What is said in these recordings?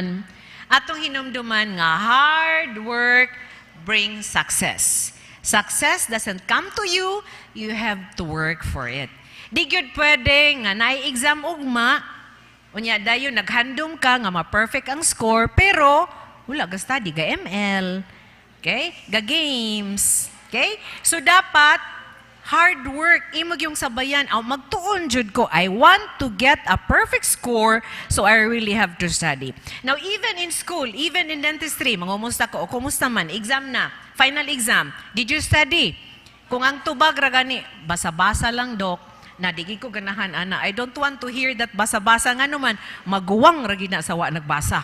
hinumduman, atong hinumduman nga hard work brings success. Success doesn't come to you, you have to work for it. Di gyud pwede nga naay-exam ugma, unya dayon naghandom ka nga ma-perfect ang score, pero wala ga study, ga ML, okay? Ga games, okay? So dapat hard work, imog yung sabayan, magtuon jud ko, I want to get a perfect score, so I really have to study. Now, even in school, even in dentistry, mangumusta ko, o kumusta man, exam na, final exam, did you study? Kung ang tubag ra gani, basa-basa lang, Dok, na digi ko ganahan, ana, I don't want to hear that basa-basa nga naman, maguwang ra gina sa wa nagbasa.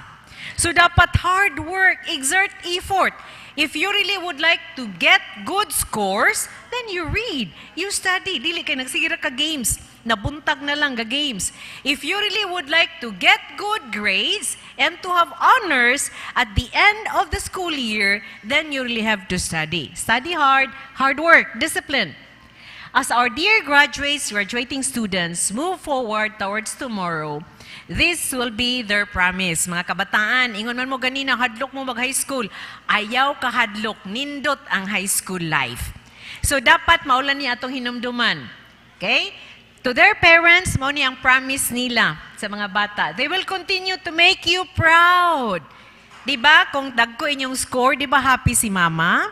So dapat hard work, exert effort. If you really would like to get good scores, then you read, you study. Dili kay nagsigira ka games, nabuntag na lang ga games. If you really would like to get good grades and to have honors at the end of the school year, then you really have to study. Study hard, hard work, discipline. As our dear graduates, graduating students move forward towards tomorrow, this will be their promise. Mga kabataan, ingon man mo ganina, hadlok mo mag-high school. Ayaw ka hadlok, nindot ang high school life. So dapat maulan niya atong hinumduman. Okay? To their parents, mao ni ang promise nila sa mga bata. They will continue to make you proud. Diba? Kung dagko inyong score, diba happy si mama?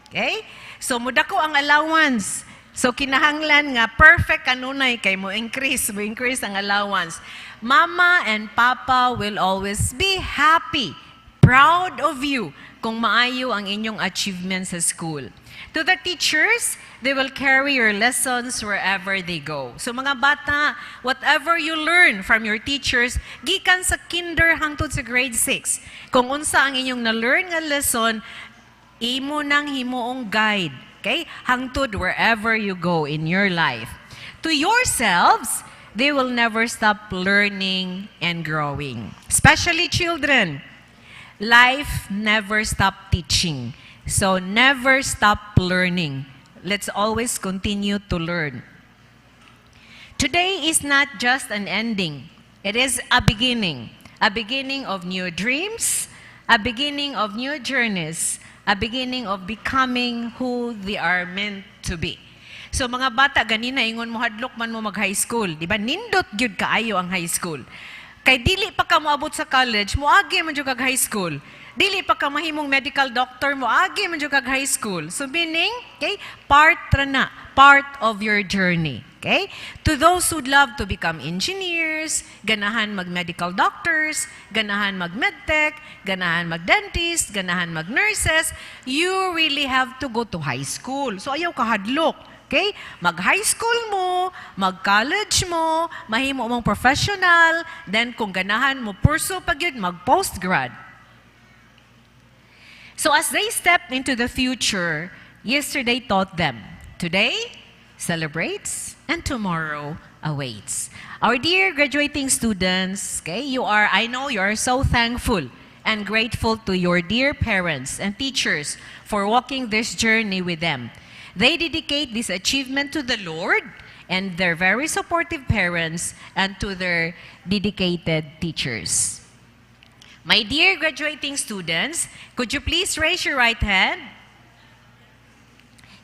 Okay? So mudako ang allowance. So kinahanglan nga perfect kanunay kay mo increase ang allowance. Mama and Papa will always be happy, proud of you kung maayo ang inyong achievements sa school. To the teachers, they will carry your lessons wherever they go. So mga bata, whatever you learn from your teachers, gikan sa kinder hangtod sa grade 6. Kung unsa ang inyong na-learn nga lesson, imo nang himuong guide. Okay? Hangtod wherever you go in your life. To yourselves, they will never stop learning and growing. Especially children. Life never stop teaching. So never stop learning. Let's always continue to learn. Today is not just an ending. It is a beginning. A beginning of new dreams, a beginning of new journeys, a beginning of becoming who they are meant to be. So mga bata, ganina, ingon mo hadlok man mo mag-high school. Di ba? Nindot gyud kaayo ang high school. Kay dili pa ka moabot sa college, moagi man jud kag high school. Dili pa ka mahimong medical doctor, moagi man jud kag high school. So meaning, okay, part of your journey. Okay? To those who'd love to become engineers, ganahan mag-medical doctors, ganahan mag-medtech, ganahan mag-dentist, ganahan mag-nurses, you really have to go to high school. So ayaw ka hadlok. Okay? Mag-high school mo, mag-college mo, mahimo mong professional, then kung ganahan mo, pursue pag yun, mag-postgrad. So as they stepped into the future, yesterday taught them, today celebrates and tomorrow awaits. Our dear graduating students, okay, I know you are so thankful and grateful to your dear parents and teachers for walking this journey with them. They dedicate this achievement to the Lord and their very supportive parents and to their dedicated teachers. My dear graduating students, could you please raise your right hand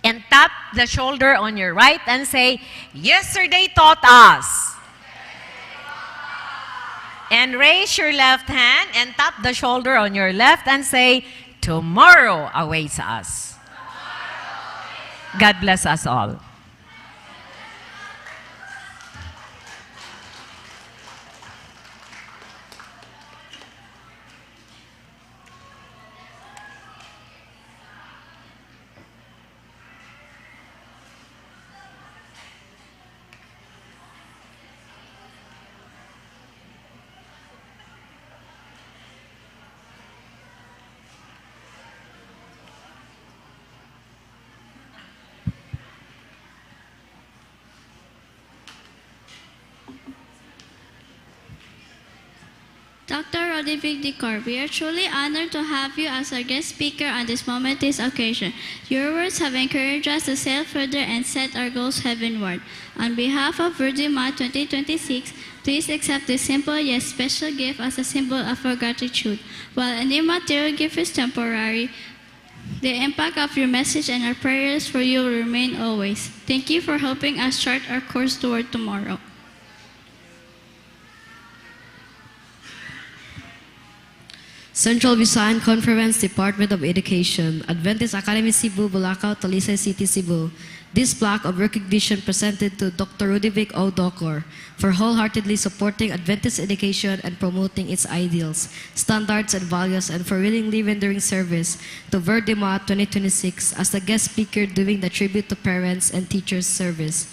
and tap the shoulder on your right and say, yesterday taught us. And raise your left hand and tap the shoulder on your left and say, tomorrow awaits us. God bless us all. Dr. Roderick Decor, we are truly honored to have you as our guest speaker on this momentous occasion. Your words have encouraged us to sail further and set our goals heavenward. On behalf of Verdima 2026, please accept this simple yet special gift as a symbol of our gratitude. While any material gift is temporary, the impact of your message and our prayers for you will remain always. Thank you for helping us chart our course toward tomorrow. Central Visayan Conference, Department of Education, Adventist Academy Cebu, Bulacau, Talisay City, Cebu. This plaque of recognition presented to Dr. Ludovic O. Docor for wholeheartedly supporting Adventist education and promoting its ideals, standards, and values, and for willingly rendering service to Verdima 2026 as the guest speaker doing the tribute to parents and teachers service.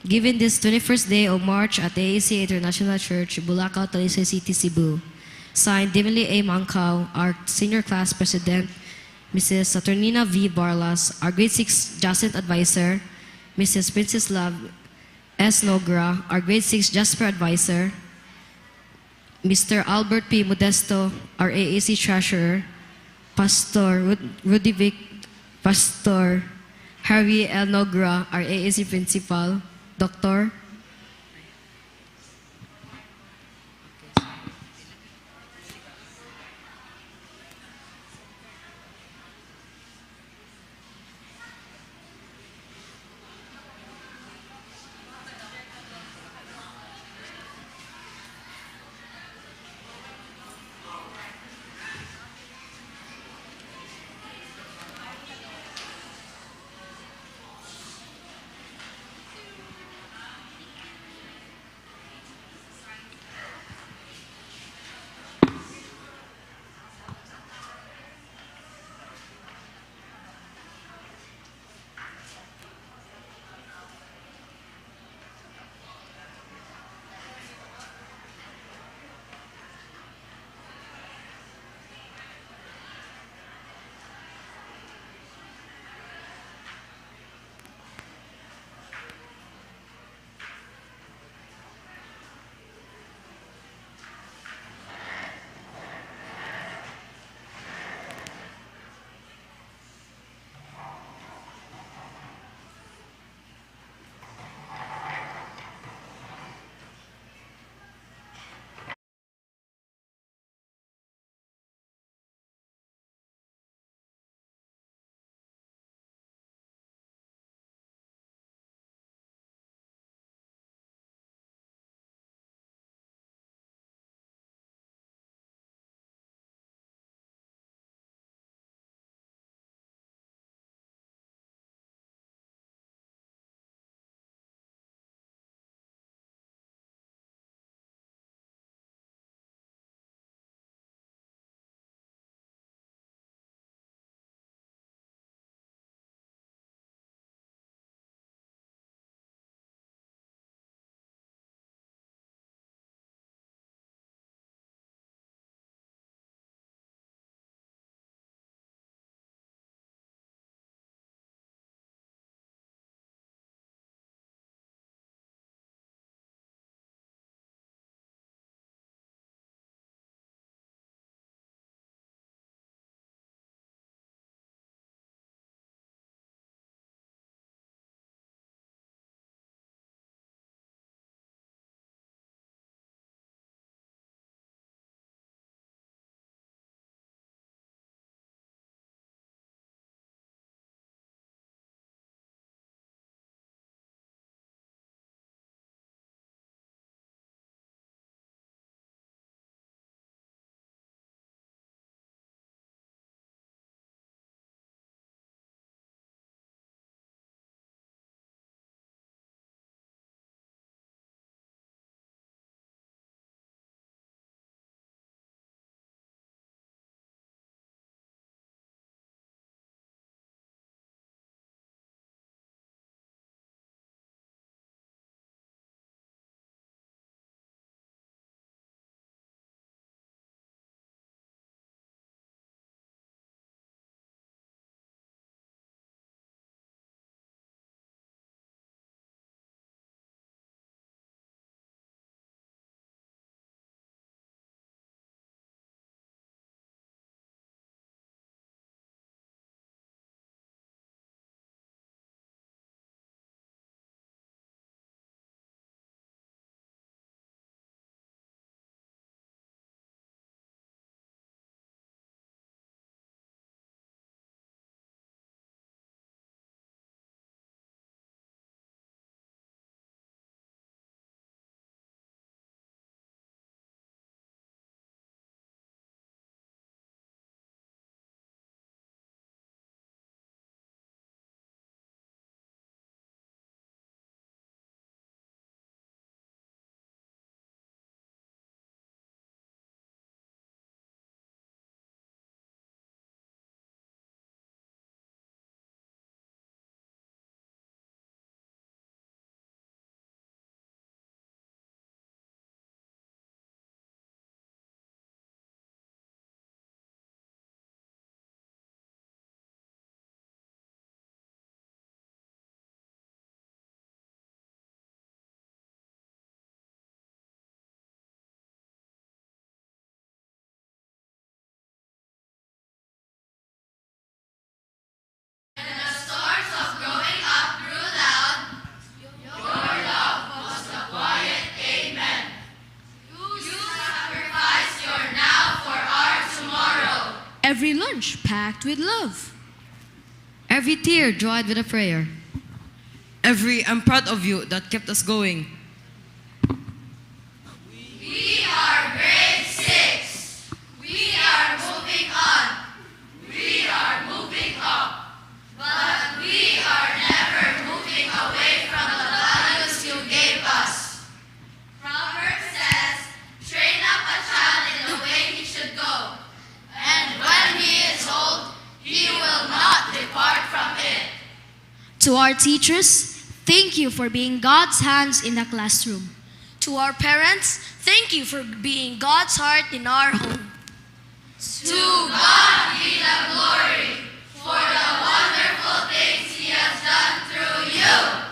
Given this 21st day of March at AAC International Church, Bulacau, Talisay City, Cebu. Signed, Dimily A. Mancao, our Senior Class President, Mrs. Saturnina V. Barlas, our Grade 6 Jacent Advisor, Mrs. Princess Love S. Nogra, our Grade 6 Jasper Advisor, Mr. Albert P. Modesto, our AAC Treasurer, Pastor Rudy Vic, Pastor Harry L. Nogra, our AAC Principal, Dr. Every lunch packed with love. Every tear dried with a prayer. Every "I'm proud of you" that kept us going. We are grade 6. We are moving on. We are moving up. But we are never moving away from the values you gave us. Proverbs says, train up a child in the way he should go. And when he is old, he will not depart from it. To our teachers, thank you for being God's hands in the classroom. To our parents, thank you for being God's heart in our home. To God be the glory for the wonderful things He has done through you.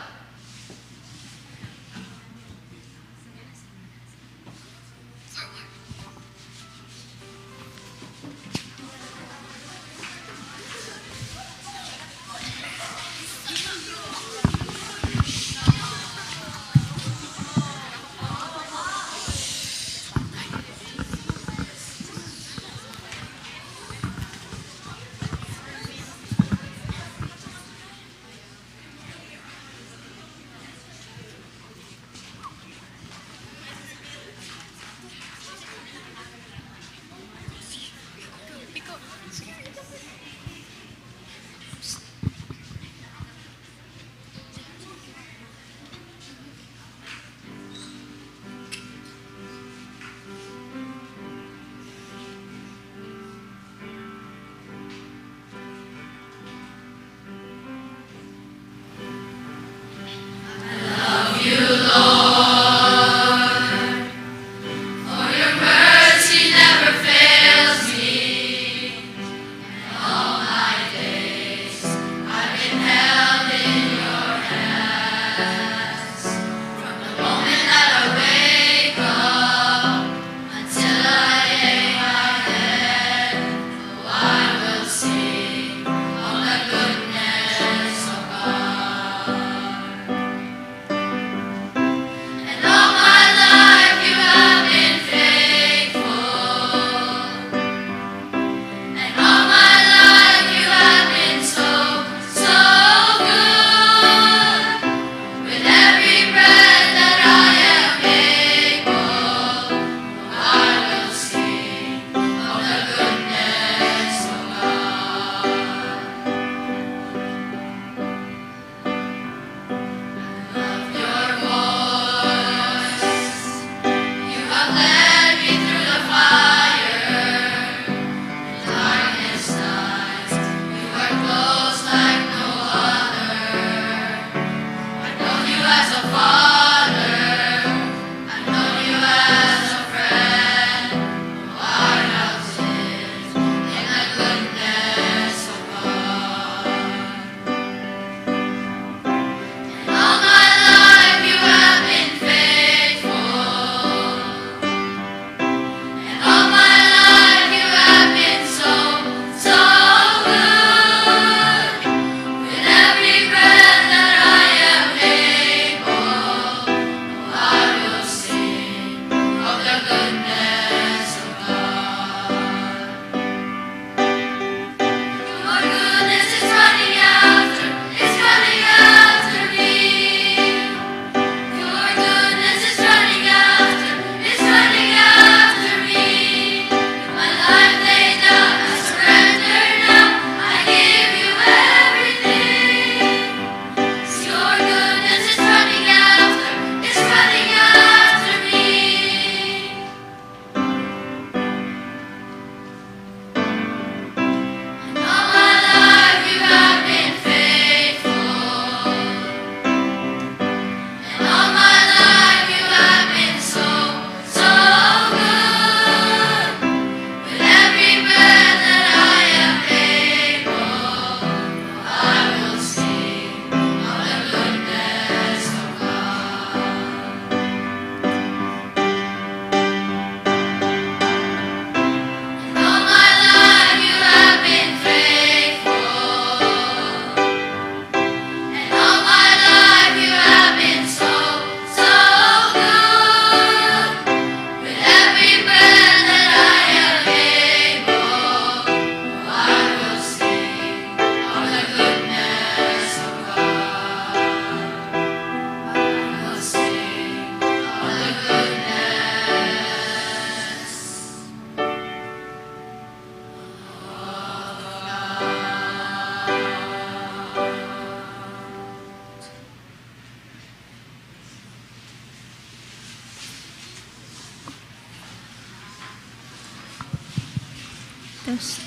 Yes.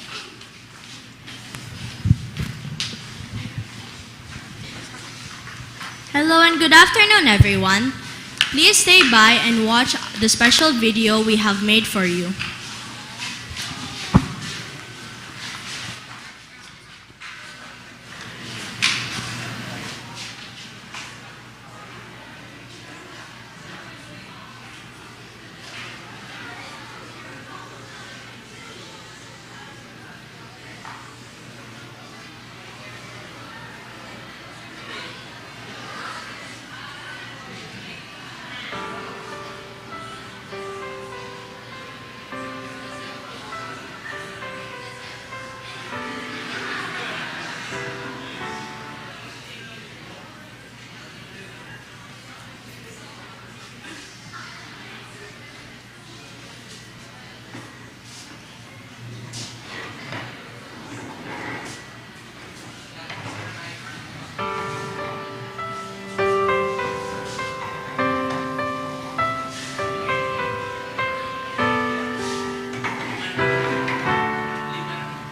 Hello and good afternoon, everyone. Please stay by and watch the special video we have made for you.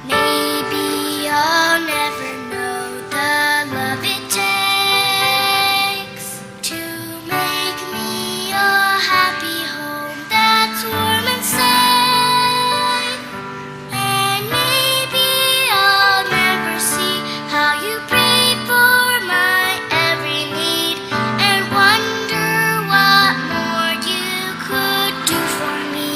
Maybe I'll never know the love it takes to make me a happy home that's warm and safe. And maybe I'll never see how you pray for my every need and wonder what more you could do for me.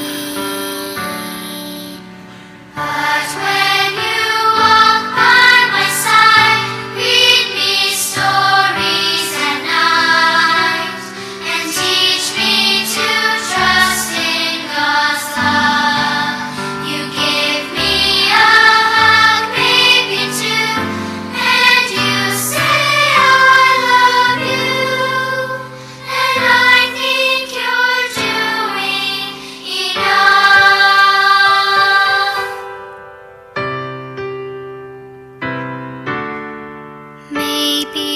But when you walk by my side, read me stories at night, and teach me to trust in God's love. You give me a hug, maybe two, and you say I love you, and I think you're doing enough. Maybe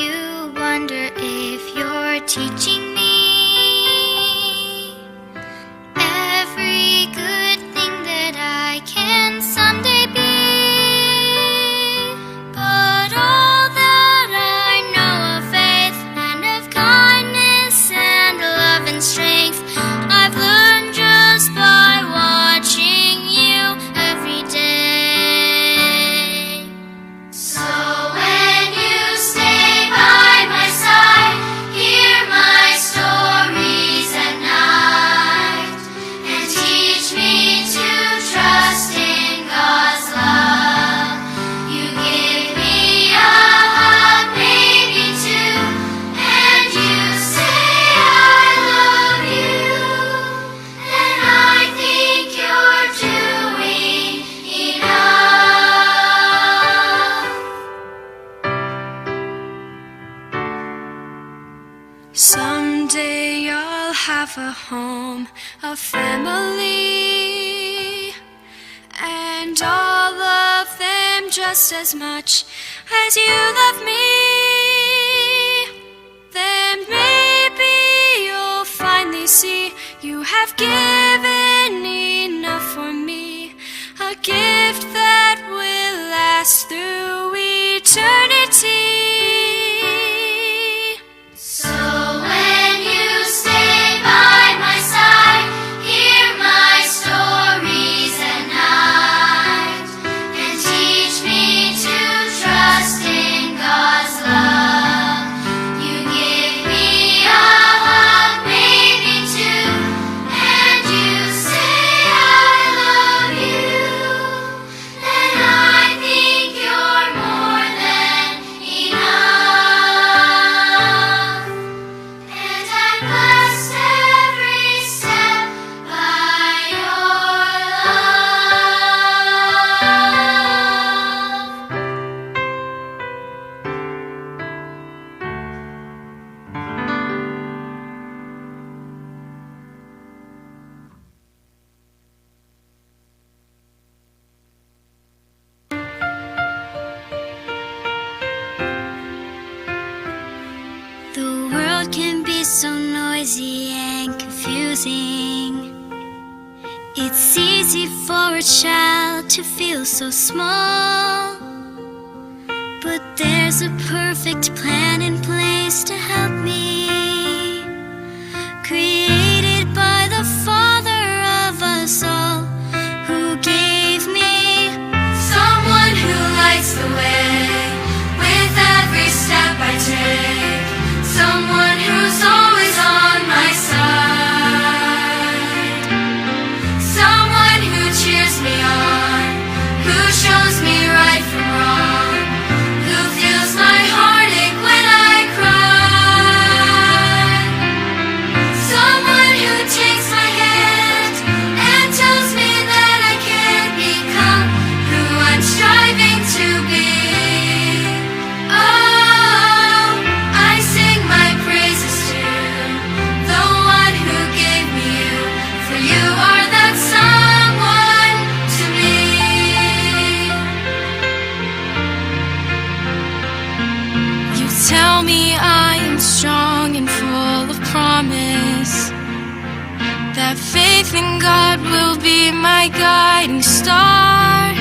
you wonder if you're teaching me every good thing that I can someday be. But all that I know of faith and of kindness and love and strength, I've learned just by watching you every day. So when you stay by my side, hear my stories at night, and teach me to trust in God's love. You give me a hug, maybe two, and you say I love you, and I think you're doing enough. Someday I'll have a home, a family, and all of them just as much as you love me. Then maybe you'll finally see you have given enough for me, a gift that will last through eternity. So when you stay by my side, hear my stories at night, and teach me to trust in God's love. You give me a hug, maybe two, and you say I love you, and I think you're more than enough. And I'm blessed every step by your love. The world can be so noisy and confusing. It's easy for a child to feel so small, but there's a perfect plan in place to help me, created by the Father of us all, who gave me someone who lights the way with every step I take, someone who's always on my side, someone who cheers me on, who shows me right from wrong, who feels my heartache when I cry, someone who takes my hand and tells me that I can become who I'm striving to be. Oh, I sing my praises to the one who gave me you, for you are that someone to me. You tell me I am strong and full of promise, that faith in God will be my guiding star.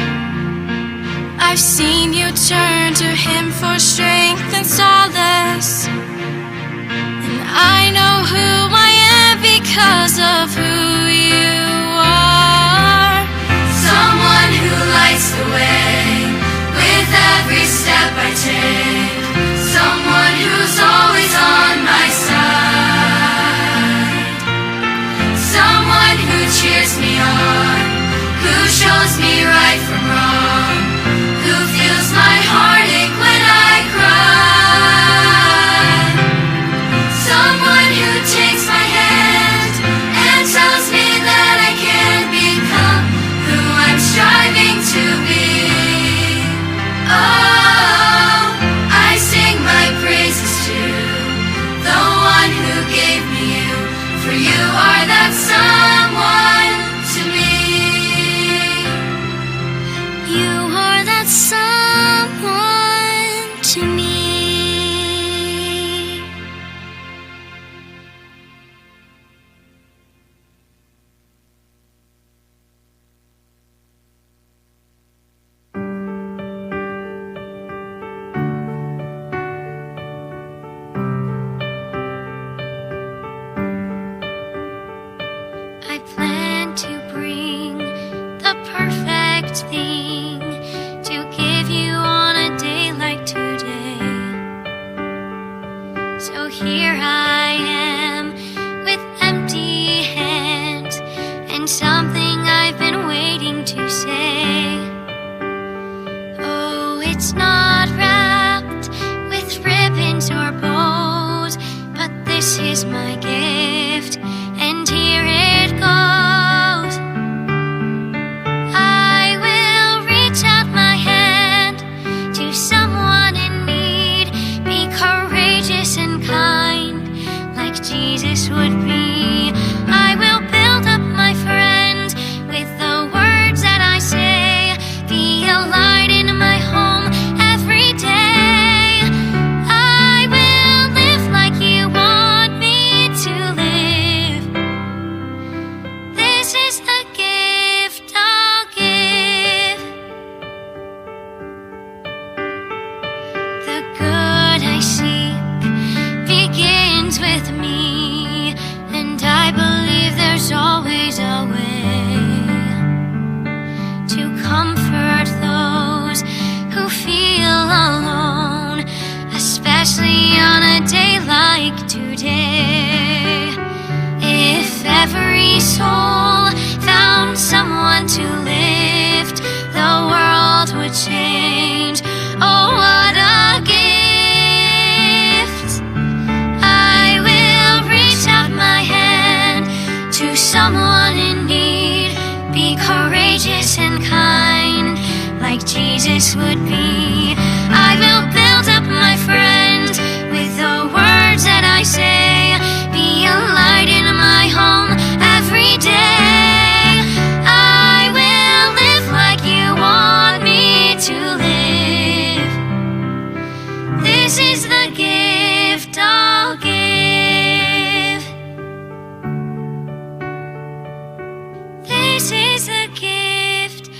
I've seen you turn to Him for strength and solace, and I know who I am because of who you are. Someone who lights the way with every step I take, someone who's always on my side, someone who cheers me on, who shows me right from wrong, who feels my heartache when I cry, someone who takes my hand and tells me that I can become who I'm striving to be. Oh, I sing my praises to the one who gave me you, for you are that someone to me. You are that someone to me. I plan to bring the perfect thing to give you on a day like today. So here I am with empty hands and something I've been waiting to say. Oh, it's not wrapped with ribbons or bows, but this is my gift, and here it goes. I will reach out my hand to someone in need, be courageous and kind, like Jesus would be. I will build up my friend with the words that I say, be a light in my home every day. I will live like you want me to live. This is the gift I'll give. The good I seek begins with me, and I believe there's always a way to comfort those who feel alone, especially on a day like today. If every soul found someone to lift, the world would change. Oh, what a gift! I will reach out my hand to someone in need, be courageous and kind, like Jesus would be. I will build up my friend with the words that I say, be a light in my home every day. I will live like you want me to live. This is the gift I'll give. This is the gift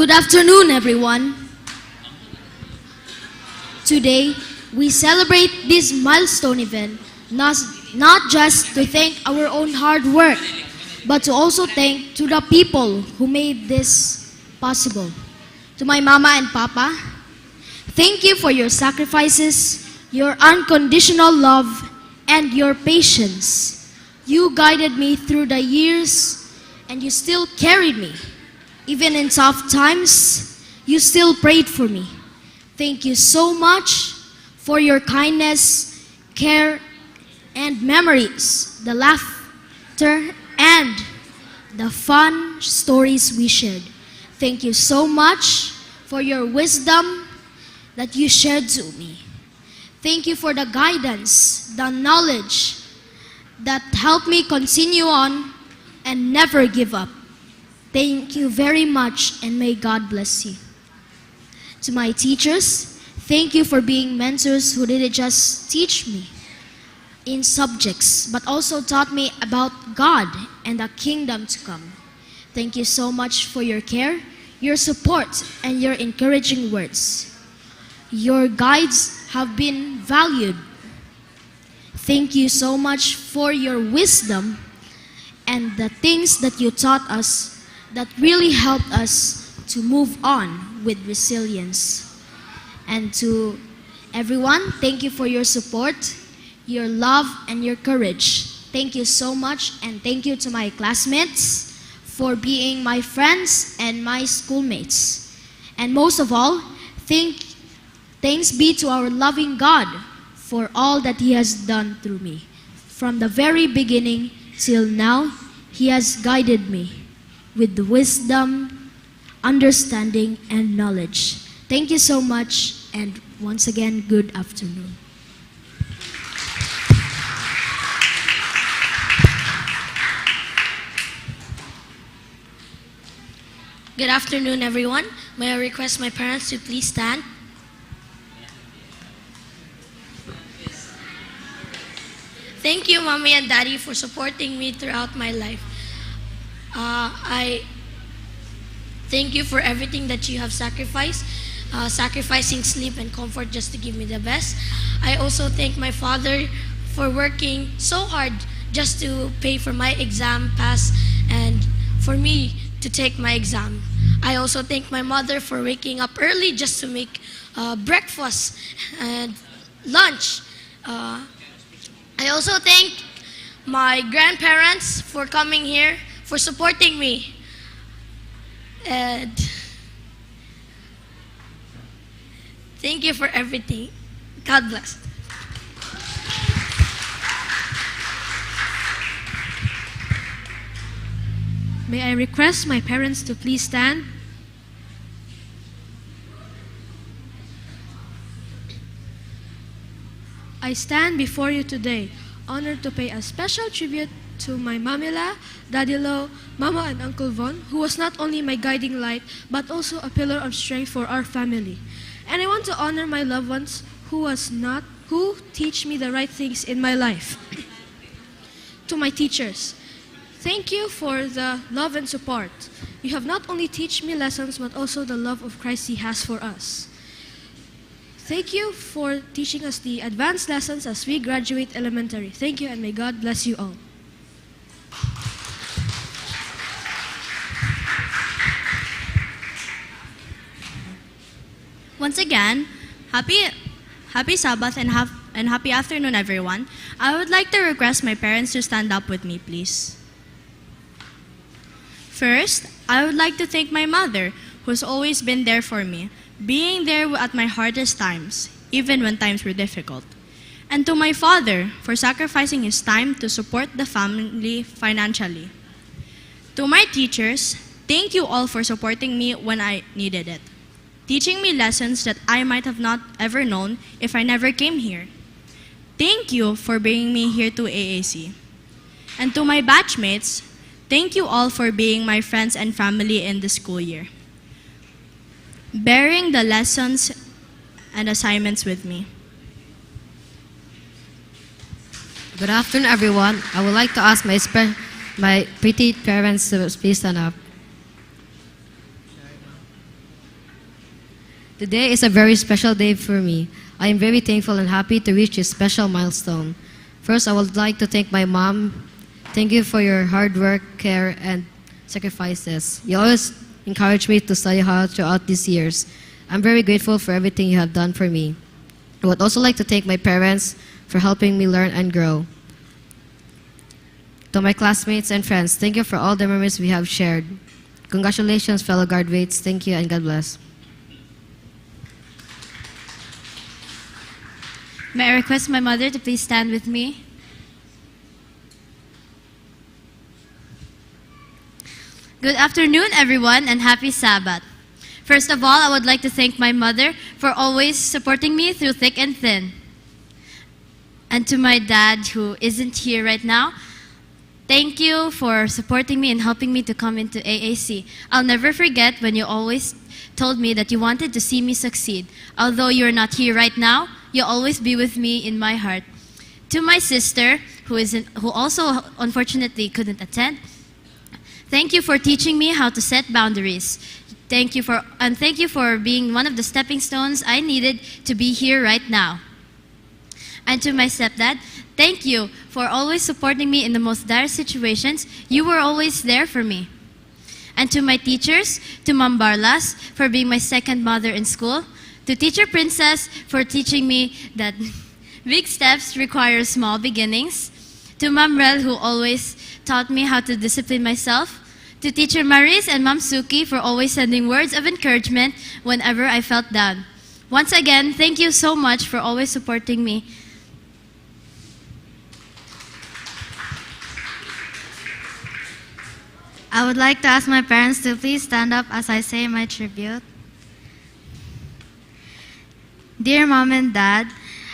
Good afternoon, everyone. Today, we celebrate this milestone event not just to thank our own hard work, but to also thank to the people who made this possible. To my mama and papa, thank you for your sacrifices, your unconditional love, and your patience. You guided me through the years, and you still carried me. Even in tough times, you still prayed for me. Thank you so much for your kindness, care, and memories, the laughter, and the fun stories we shared. Thank you so much for your wisdom that you shared to me. Thank you for the guidance, the knowledge that helped me continue on and never give up. Thank you very much, and may God bless you. To my teachers, thank you for being mentors who didn't just teach me in subjects, but also taught me about God and the kingdom to come. Thank you so much for your care, your support, and your encouraging words. Your guides have been valued. Thank you so much for your wisdom and the things that you taught us that really helped us to move on with resilience. And to everyone, thank you for your support, your love, and your courage. Thank you so much, and thank you to my classmates for being my friends and my schoolmates. And most of all, thanks be to our loving God for all that He has done through me. From the very beginning till now, He has guided me with the wisdom, understanding, and knowledge. Thank you so much, and once again, good afternoon. Good afternoon, everyone. May I request my parents to please stand? Thank you, Mommy and Daddy, for supporting me throughout my life. I thank you for everything that you have sacrificed, sacrificing sleep and comfort just to give me the best. I also thank my father for working so hard just to pay for my exam pass and for me to take my exam. I also thank my mother for waking up early just to make breakfast and lunch. I also thank my grandparents for coming here, for supporting me. And thank you for everything. God bless. May I request my parents to please stand? I stand before you today, honored to pay a special tribute to my Mamila, Dadilo, Mama, and Uncle Von, who was not only my guiding light, but also a pillar of strength for our family. And I want to honor my loved ones who teach me the right things in my life. To my teachers, thank you for the love and support. You have not only taught me lessons, but also the love of Christ He has for us. Thank you for teaching us the advanced lessons as we graduate elementary. Thank you, and may God bless you all. Once again, happy Sabbath and happy afternoon, everyone. I would like to request my parents to stand up with me, please. First, I would like to thank my mother, who's always been there for me, being there at my hardest times, even when times were difficult. And to my father, for sacrificing his time to support the family financially. To my teachers, thank you all for supporting me when I needed it, teaching me lessons that I might have not ever known if I never came here. Thank you for bringing me here to AAC. And to my batchmates, thank you all for being my friends and family in the school year, bearing the lessons and assignments with me. Good afternoon, everyone. I would like to ask my pretty parents to please stand up. Today is a very special day for me. I am very thankful and happy to reach this special milestone. First, I would like to thank my mom. Thank you for your hard work, care, and sacrifices. You always encouraged me to study hard throughout these years. I'm very grateful for everything you have done for me. I would also like to thank my parents for helping me learn and grow. To my classmates and friends, thank you for all the memories we have shared. Congratulations, fellow graduates. Thank you and God bless. May I request my mother to please stand with me? Good afternoon, everyone, and happy Sabbath. First of all, I would like to thank my mother for always supporting me through thick and thin. And to my dad, who isn't here right now, thank you for supporting me and helping me to come into AAC. I'll never forget when you always told me that you wanted to see me succeed. Although you're not here right now, you'll always be with me in my heart. To my sister, who also unfortunately couldn't attend, thank you for teaching me how to set boundaries. Thank you for being one of the stepping stones I needed to be here right now. And to my stepdad, thank you for always supporting me in the most dire situations. You were always there for me. And to my teachers, to Ma'am Barlas for being my second mother in school, to Teacher Princess for teaching me that big steps require small beginnings, to Ma'am Rel who always taught me how to discipline myself, to Teacher Maris and Ma'am Suki for always sending words of encouragement whenever I felt down. Once again, thank you so much for always supporting me. I would like to ask my parents to please stand up as I say my tribute. Dear Mom and Dad,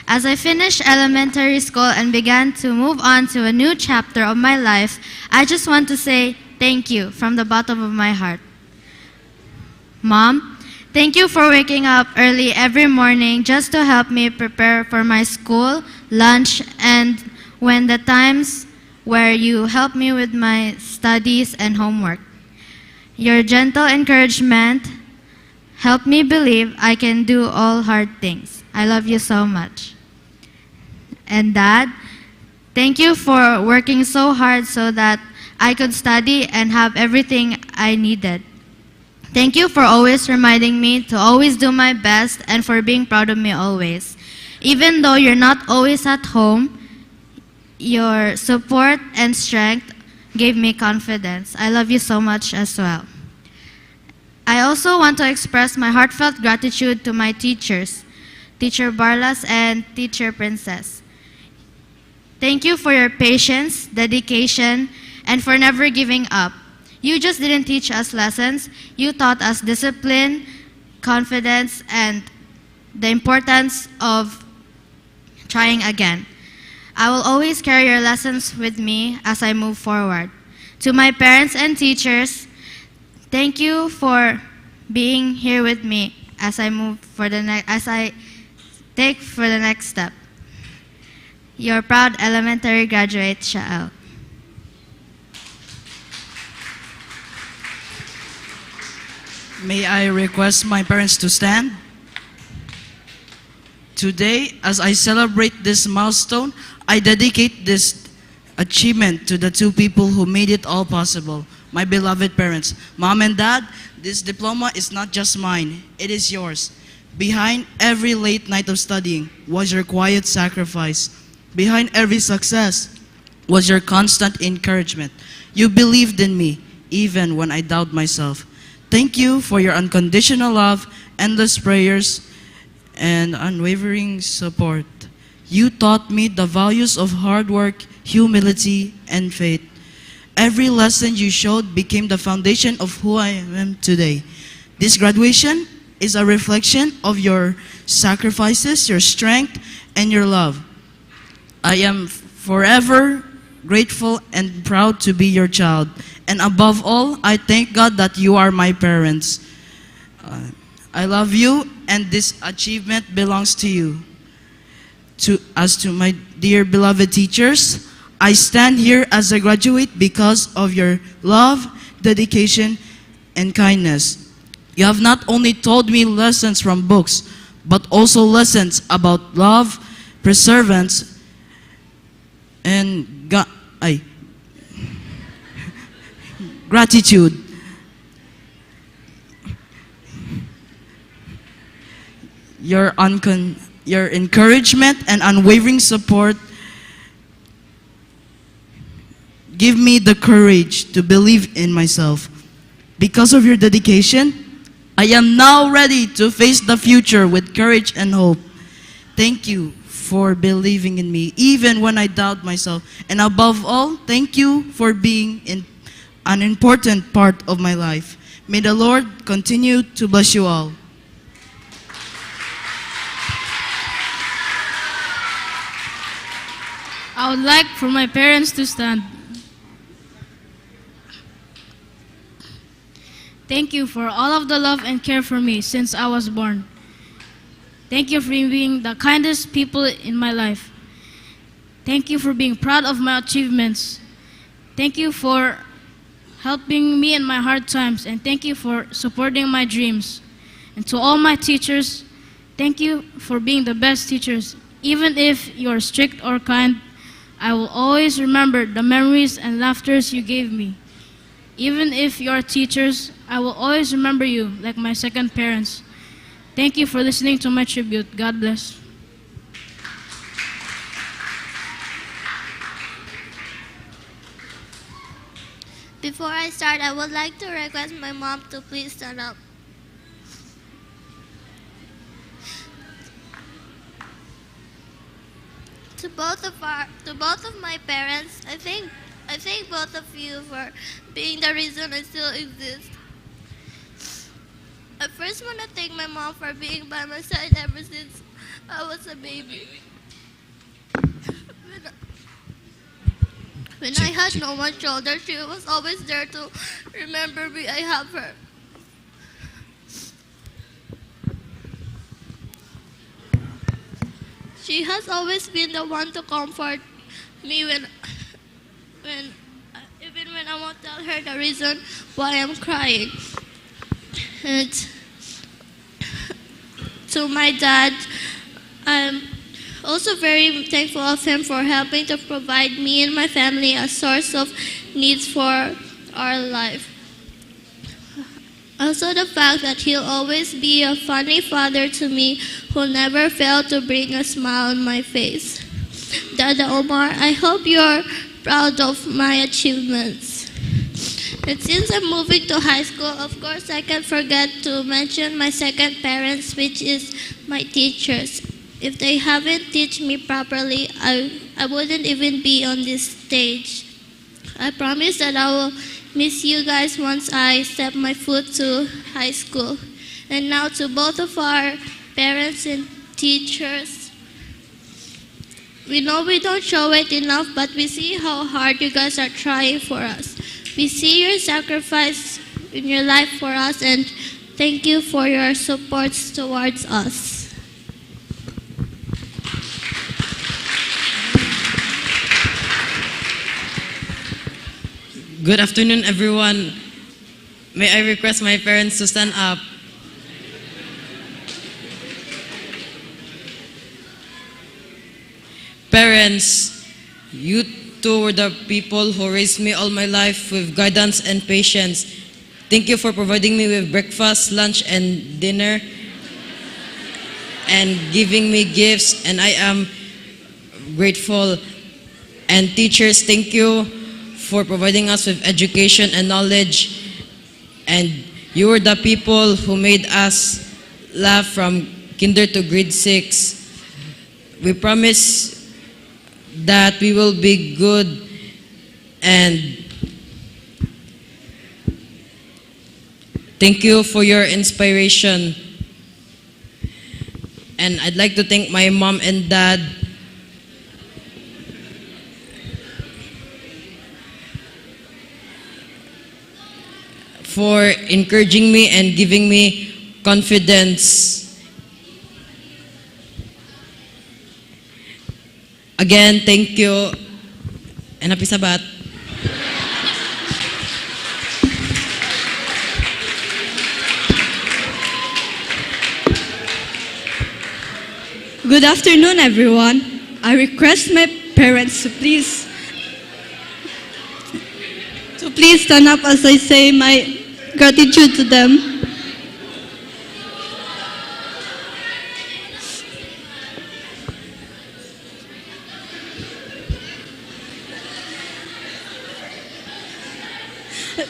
as I finished elementary school and began to move on to a new chapter of my life, I just want to say thank you from the bottom of my heart. Mom, thank you for waking up early every morning just to help me prepare for my school, lunch, and when the times where you help me with my studies and homework. Your gentle encouragement helped me believe I can do all hard things. I love you so much. And Dad, thank you for working so hard so that I could study and have everything I needed. Thank you for always reminding me to always do my best and for being proud of me always. Even though you're not always at home, your support and strength gave me confidence. I love you so much as well. I also want to express my heartfelt gratitude to my teachers, Teacher Barlas and Teacher Princess. Thank you for your patience, dedication, and for never giving up. You just didn't teach us lessons. You taught us discipline, confidence, and the importance of trying again. I will always carry your lessons with me as I move forward. To my parents and teachers, thank you for being here with me as I take for the next step. Your proud elementary graduate, Shael. May I request my parents to stand? Today, as I celebrate this milestone, I dedicate this achievement to the two people who made it all possible, my beloved parents. Mom and Dad, this diploma is not just mine, it is yours. Behind every late night of studying was your quiet sacrifice. Behind every success was your constant encouragement. You believed in me, even when I doubted myself. Thank you for your unconditional love, endless prayers, and unwavering support. You taught me the values of hard work, humility, and faith. Every lesson you showed became the foundation of who I am today. This graduation is a reflection of your sacrifices, your strength, and your love. I am forever grateful and proud to be your child. And above all, I thank God that you are my parents. I love you, and this achievement belongs to you. As to my dear beloved teachers, I stand here as a graduate because of your love, dedication, and kindness. You have not only told me lessons from books, but also lessons about love, perseverance, and gratitude. Your encouragement and unwavering support give me the courage to believe in myself. Because of your dedication, I am now ready to face the future with courage and hope. Thank you for believing in me, even when I doubt myself. And above all, thank you for being an important part of my life. May the Lord continue to bless you all. I would like for my parents to stand. Thank you for all of the love and care for me since I was born. Thank you for being the kindest people in my life. Thank you for being proud of my achievements. Thank you for helping me in my hard times, and thank you for supporting my dreams. And to all my teachers, thank you for being the best teachers. Even if you're strict or kind, I will always remember the memories and laughters you gave me. Even if you're teachers, I will always remember you like my second parents. Thank you for listening to my tribute. God bless. Before I start, I would like to request my mom to please stand up. To both of my parents, I thank both of you for being the reason I still exist. I first want to thank my mom for being by my side ever since I was a baby. When I had no one shoulder, she was always there to remember me. I have her. She has always been the one to comfort me even when I won't tell her the reason why I'm crying. And to my dad, I'm also very thankful of him for helping to provide me and my family a source of needs for our life. Also the fact that he'll always be a funny father to me who never failed to bring a smile on my face. Dada Omar, I hope you're proud of my achievements. And since I'm moving to high school, of course I can't forget to mention my second parents, which is my teachers. If they haven't taught me properly, I wouldn't even be on this stage. I promise that I will miss you guys once I step my foot to high school. And now to both of our parents and teachers, we know we don't show it enough, but we see how hard you guys are trying for us. We see your sacrifice in your life for us, and thank you for your support towards us. Good afternoon, everyone. May I request my parents to stand up? Parents, you two were the people who raised me all my life with guidance and patience. Thank you for providing me with breakfast, lunch, and dinner, and giving me gifts, and I am grateful. And teachers, thank you for providing us with education and knowledge. And you were the people who made us laugh from kinder to grade 6. We promise that we will be good, and thank you for your inspiration. And I'd like to thank my mom and dad for encouraging me and giving me confidence. Again, thank you, and happy Sabbath. Good afternoon, everyone. I request my parents to please stand up as I say my gratitude to them.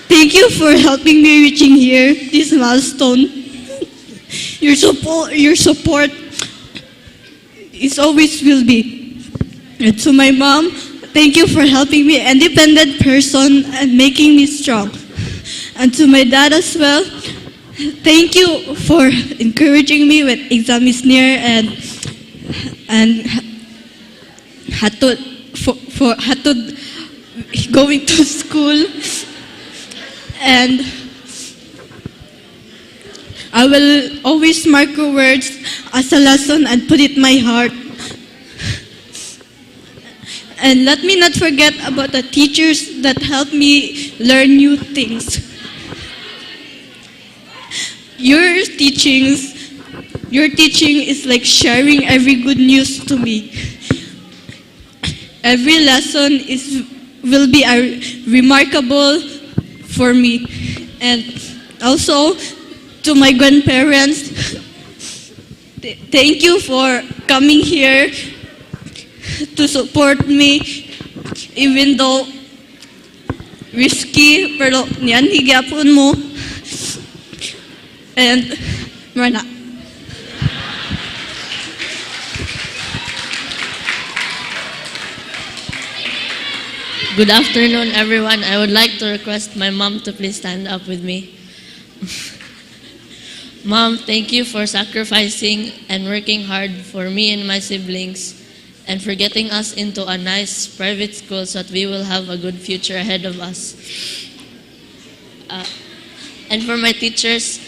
Thank you for helping me reaching here, this milestone. Your support is always will be. And to my mom, thank you for helping me independent person and making me strong. And to my dad as well, thank you for encouraging me when exam is near and had to going to school. And I will always mark your words as a lesson and put it in my heart. And let me not forget about the teachers that helped me learn new things. Your teaching is like sharing every good news to me. Every lesson will be remarkable for me. And also to my grandparents, thank you for coming here to support me, even though risky, pero niyan higapon mo. And Marna. Good afternoon, everyone. I would like to request my mom to please stand up with me. Mom, thank you for sacrificing and working hard for me and my siblings and for getting us into a nice private school so that we will have a good future ahead of us. And for my teachers,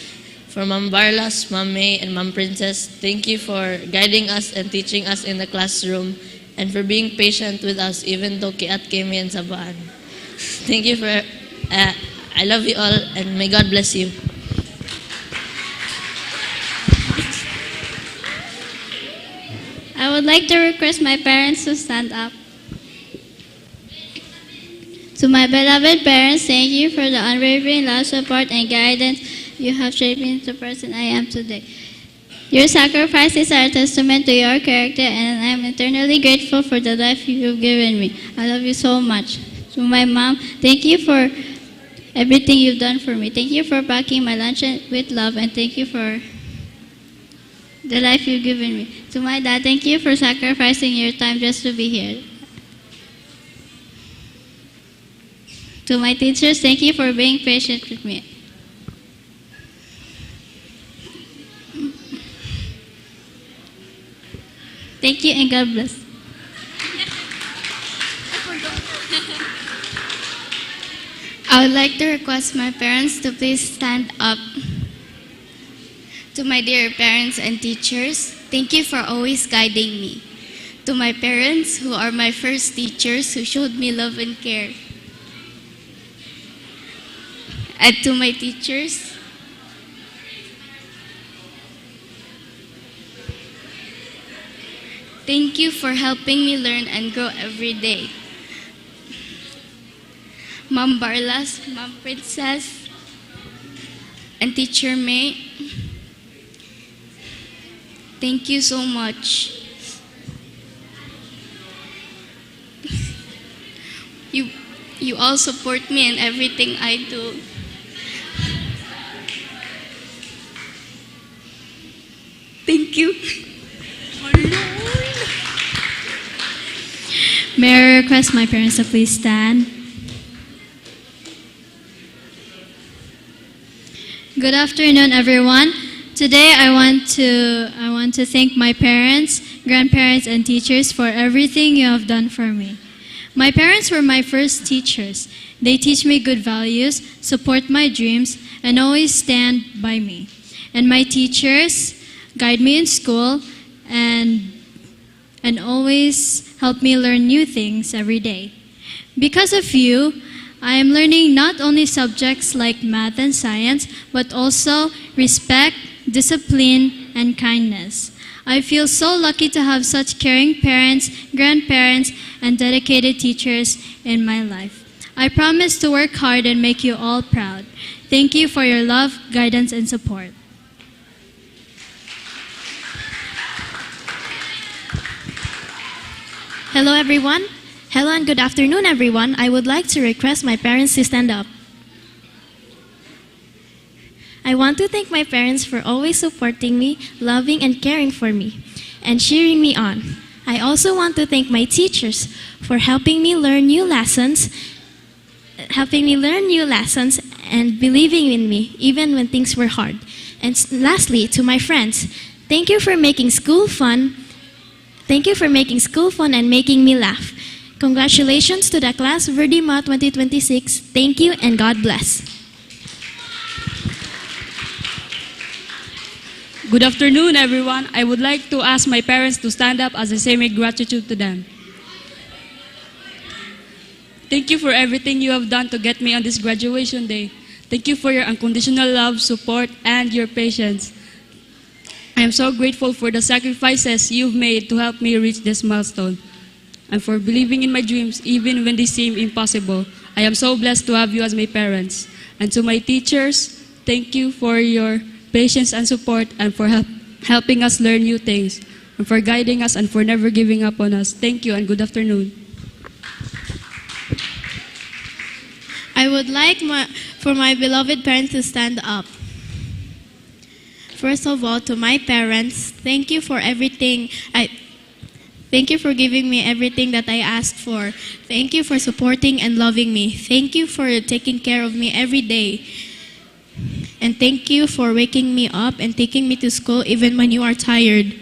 for Ma'am Barlas, Ma'am May, and Ma'am Princess, thank you for guiding us and teaching us in the classroom and for being patient with us even though kiat kami and sabaan. Thank you for, I love you all and may God bless you. I would like to request my parents to stand up. To my beloved parents, thank you for the unwavering love, support, and guidance you have shaped me into the person I am today. Your sacrifices are a testament to your character, and I am eternally grateful for the life you have given me. I love you so much. To my mom, thank you for everything you've done for me. Thank you for packing my lunch with love, and thank you for the life you've given me. To my dad, thank you for sacrificing your time just to be here. To my teachers, thank you for being patient with me. Thank you and God bless. I would like to request my parents to please stand up. To my dear parents and teachers, thank you for always guiding me. To my parents, who are my first teachers, who showed me love and care. And to my teachers, thank you for helping me learn and grow every day. Ma'am Barlas, Ma'am Princess, and Teacher May, thank you so much. You all support me in everything I do. Thank you. May I request my parents to please stand? Good afternoon, everyone. Today I want to thank my parents, grandparents, and teachers for everything you have done for me. My parents were my first teachers. They teach me good values, support my dreams, and always stand by me. And my teachers guide me in school and always help me learn new things every day. Because of you, I am learning not only subjects like math and science, but also respect, discipline, and kindness. I feel so lucky to have such caring parents, grandparents, and dedicated teachers in my life. I promise to work hard and make you all proud. Thank you for your love, guidance, and support. Hello, everyone. Hello and good afternoon, everyone. I would like to request my parents to stand up. I want to thank my parents for always supporting me, loving and caring for me, and cheering me on. I also want to thank my teachers for helping me learn new lessons and believing in me even when things were hard. And lastly, to my friends, thank you for making school fun. Thank you for making school fun and making me laugh. Congratulations to the class Verdima 2026. Thank you and God bless. Good afternoon, everyone. I would like to ask my parents to stand up as I say my gratitude to them. Thank you for everything you have done to get me on this graduation day. Thank you for your unconditional love, support, and your patience. I am so grateful for the sacrifices you've made to help me reach this milestone and for believing in my dreams even when they seem impossible. I am so blessed to have you as my parents. And to my teachers, thank you for your patience and support and for helping us learn new things and for guiding us and for never giving up on us. Thank you and good afternoon. I would like for my beloved parents to stand up. First of all, to my parents, thank you for everything. Thank you for giving me everything that I asked for. Thank you for supporting and loving me. Thank you for taking care of me every day. And thank you for waking me up and taking me to school even when you are tired.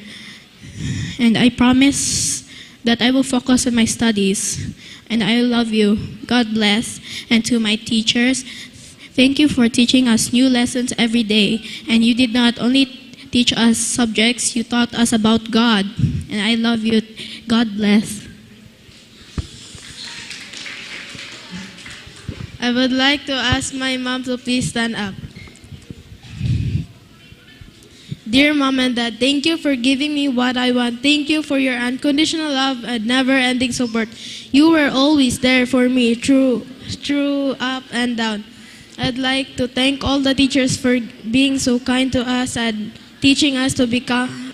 And I promise that I will focus on my studies. And I love you. God bless. And to my teachers, thank you for teaching us new lessons every day. And you did not only teach us subjects, you taught us about God. And I love you. God bless. I would like to ask my mom to please stand up. Dear Mom and Dad, thank you for giving me what I want. Thank you for your unconditional love and never-ending support. You were always there for me through up and down. I'd like to thank all the teachers for being so kind to us and teaching us to become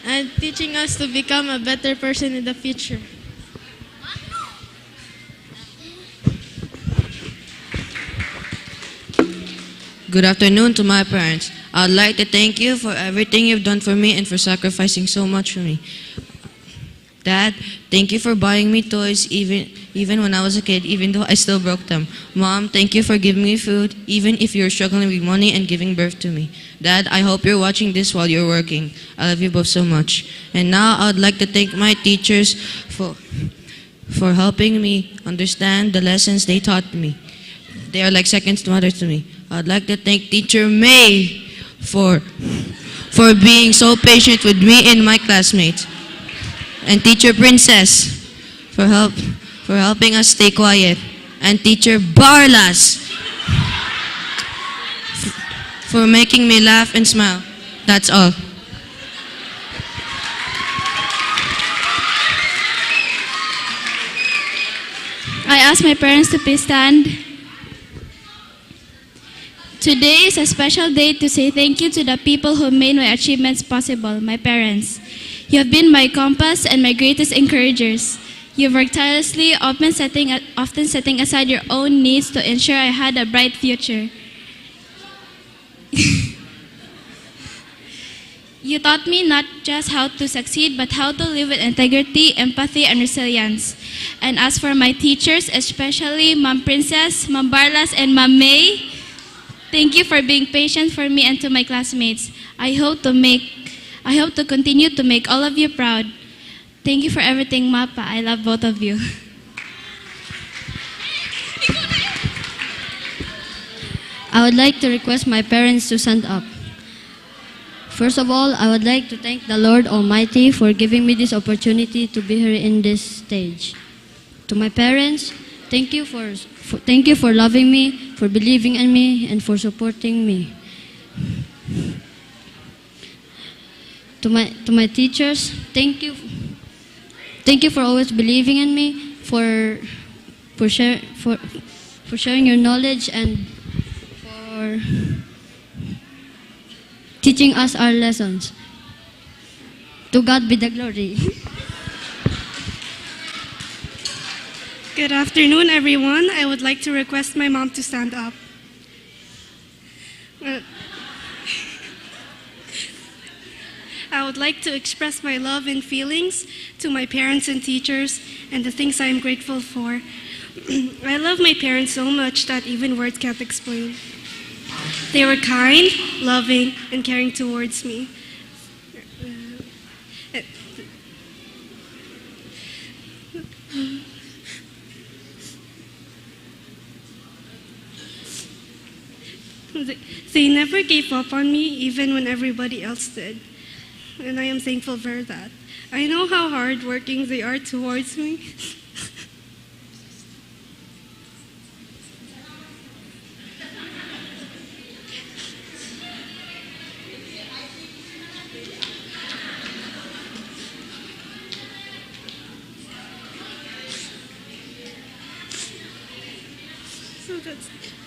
and teaching us to become a better person in the future. Good afternoon to my parents. I'd like to thank you for everything you've done for me and for sacrificing so much for me. Dad, thank you for buying me toys even when I was a kid, even though I still broke them. Mom, thank you for giving me food, even if you're struggling with money and giving birth to me. Dad, I hope you're watching this while you're working. I love you both so much. And now I'd like to thank my teachers for helping me understand the lessons they taught me. They are like second mothers to me. I'd like to thank Teacher May for being so patient with me and my classmates. And Teacher Princess for helping us stay quiet. And Teacher Barlas for making me laugh and smile. That's all. I ask my parents to please stand. Today is a special day to say thank you to the people who made my achievements possible, my parents. You have been my compass and my greatest encouragers. You have worked tirelessly, often setting aside your own needs to ensure I had a bright future. You taught me not just how to succeed, but how to live with integrity, empathy, and resilience. And as for my teachers, especially Ma'am Princess, Ma'am Barlas, and Ma'am May, thank you for being patient for me and to my classmates. I hope to continue to make all of you proud. Thank you for everything, Mapa. I love both of you. I would like to request my parents to stand up. First of all, I would like to thank the Lord Almighty for giving me this opportunity to be here in this stage. To my parents, thank you for loving me, for believing in me, and for supporting me. To my teachers, thank you for always believing in me, for sharing your knowledge and for teaching us our lessons. To God be the glory. Good afternoon, everyone. I would like to request my mom to stand up. I would like to express my love and feelings to my parents and teachers and the things I am grateful for. I love my parents so much that even words can't explain. They were kind, loving, and caring towards me. They never gave up on me even when everybody else did. And I am thankful for that. I know how hardworking they are towards me.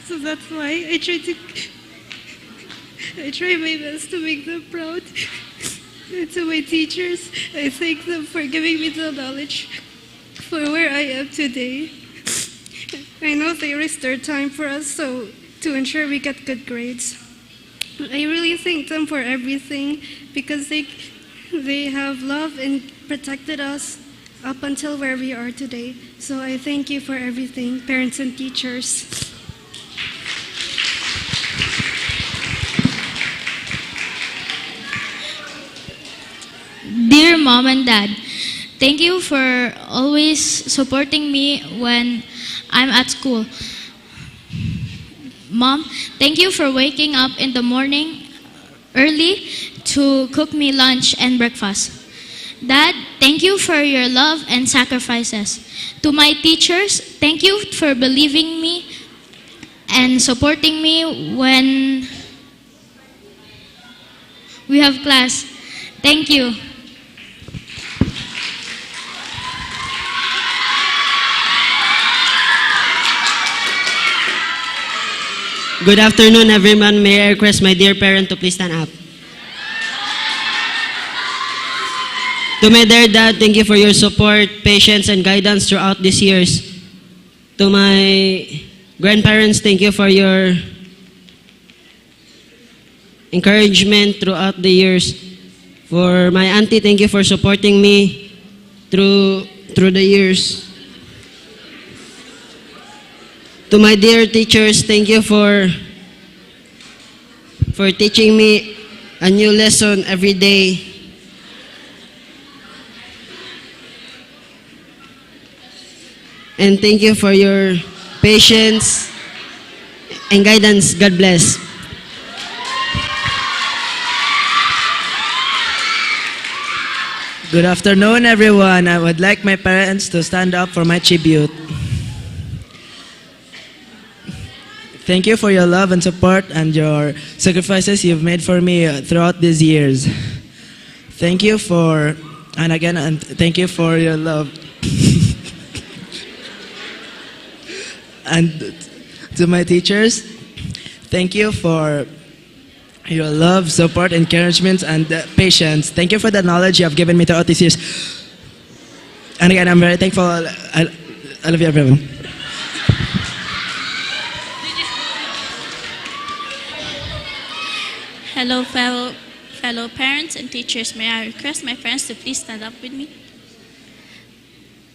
So that's why I try my best to make them proud. And to my teachers, I thank them for giving me the knowledge for where I am today. I know they risked their time for us to ensure we get good grades. I really thank them for everything because they have loved and protected us up until where we are today. So I thank you for everything, parents and teachers. Dear Mom and Dad, thank you for always supporting me when I'm at school. Mom, thank you for waking up in the morning early to cook me lunch and breakfast. Dad, thank you for your love and sacrifices. To my teachers, thank you for believing me and supporting me when we have class. Thank you. Good afternoon, everyone. May I request my dear parent to please stand up. To my dear dad, thank you for your support, patience, and guidance throughout these years. To my grandparents, thank you for your encouragement throughout the years. For my auntie, thank you for supporting me through the years. To my dear teachers, thank you for teaching me a new lesson every day. And thank you for your patience and guidance. God bless. Good afternoon, everyone. I would like my parents to stand up for my tribute. Thank you for your love and support and your sacrifices you've made for me throughout these years. Thank you for, and thank you for your love. And to my teachers, thank you for your love, support, encouragement, and patience. Thank you for the knowledge you have given me throughout these years. And again, I'm very thankful. I love you, everyone. Hello, fellow parents and teachers. May I request my parents to please stand up with me?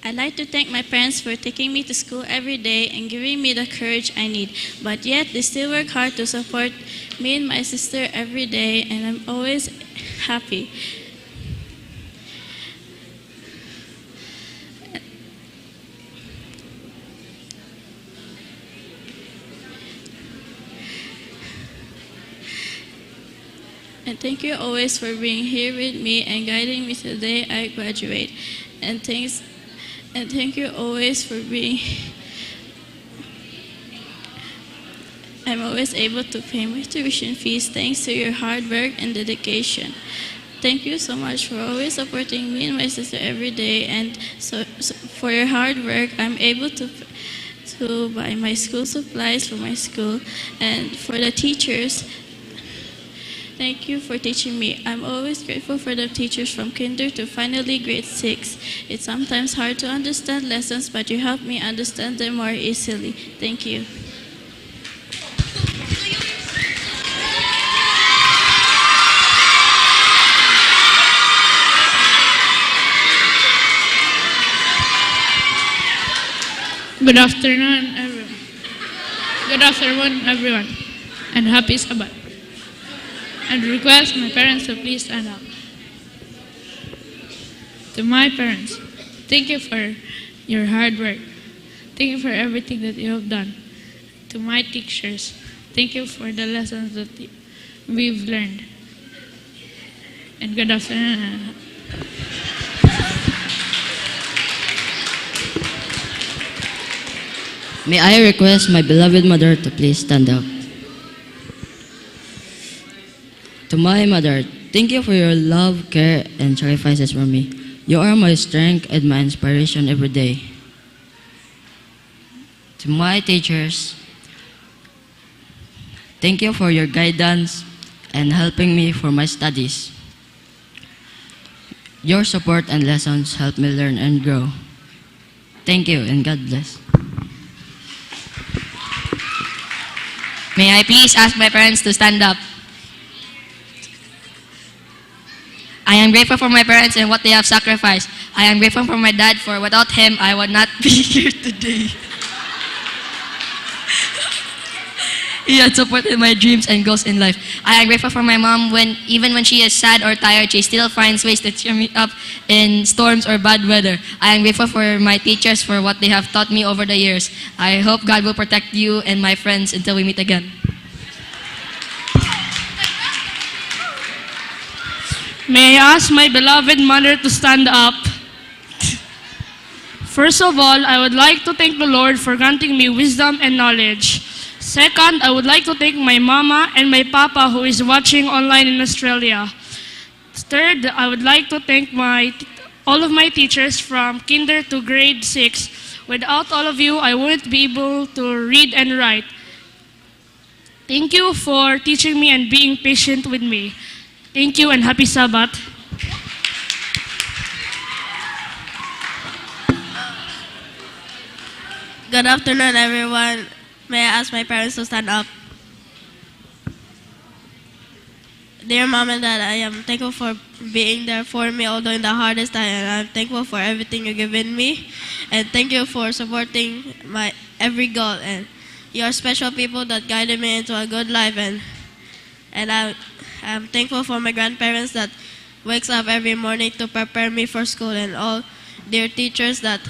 I'd like to thank my parents for taking me to school every day and giving me the courage I need. But yet, they still work hard to support me and my sister every day, and I'm always happy. And thank you always for being here with me and guiding me to the day I graduate. And thank you always for being. I'm always able to pay my tuition fees thanks to your hard work and dedication. Thank you so much for always supporting me and my sister every day. And so for your hard work, I'm able to buy my school supplies for my school. And for the teachers, thank you for teaching me. I'm always grateful for the teachers from kinder to finally grade 6. It's sometimes hard to understand lessons, but you help me understand them more easily. Thank you. Good afternoon, everyone. Good afternoon, everyone, and happy Sabbath. And request my parents to please stand up. To my parents, thank you for your hard work. Thank you for everything that you have done. To my teachers, thank you for the lessons that we've learned. And good afternoon. May I request my beloved mother to please stand up? To my mother, thank you for your love, care, and sacrifices for me. You are my strength and my inspiration every day. To my teachers, thank you for your guidance and helping me for my studies. Your support and lessons help me learn and grow. Thank you and God bless. May I please ask my parents to stand up? I am grateful for my parents and what they have sacrificed. I am grateful for my dad, for without him, I would not be here today. He had supported my dreams and goals in life. I am grateful for my mom even when she is sad or tired, she still finds ways to cheer me up in storms or bad weather. I am grateful for my teachers for what they have taught me over the years. I hope God will protect you and my friends until we meet again. May I ask my beloved mother to stand up? First of all, I would like to thank the Lord for granting me wisdom and knowledge. Second, I would like to thank my mama and my papa who is watching online in Australia. Third, I would like to thank all of my teachers from kinder to grade 6. Without all of you, I wouldn't be able to read and write. Thank you for teaching me and being patient with me. Thank you and happy Sabbath. Good afternoon, everyone. May I ask my parents to stand up? Dear Mom and Dad, I am thankful for being there for me, although in the hardest time, and I'm thankful for everything you've given me. And thank you for supporting my every goal. And you are special people that guided me into a good life. And I'm thankful for my grandparents that wakes up every morning to prepare me for school, and all dear teachers that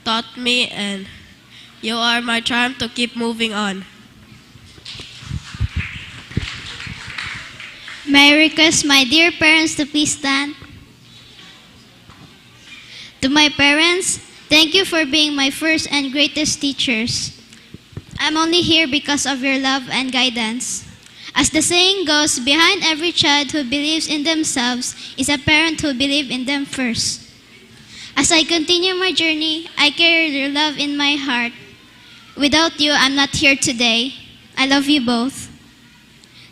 taught me, and you are my charm to keep moving on. May I request my dear parents to please stand? To my parents, thank you for being my first and greatest teachers. I'm only here because of your love and guidance. As the saying goes, behind every child who believes in themselves is a parent who believes in them first. As I continue my journey, I carry your love in my heart. Without you, I'm not here today. I love you both.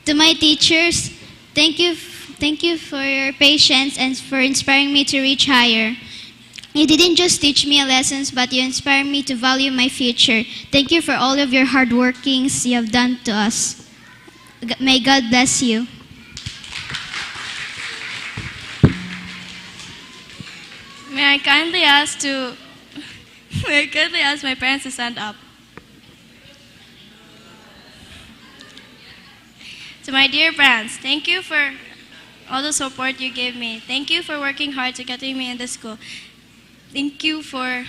To my teachers, thank you for your patience and for inspiring me to reach higher. You didn't just teach me lessons, but you inspired me to value my future. Thank you for all of your hard workings you have done to us. May God bless you. May I kindly ask my parents to stand up? To my dear parents, thank you for all the support you gave me. Thank you for working hard to getting me into school. Thank you for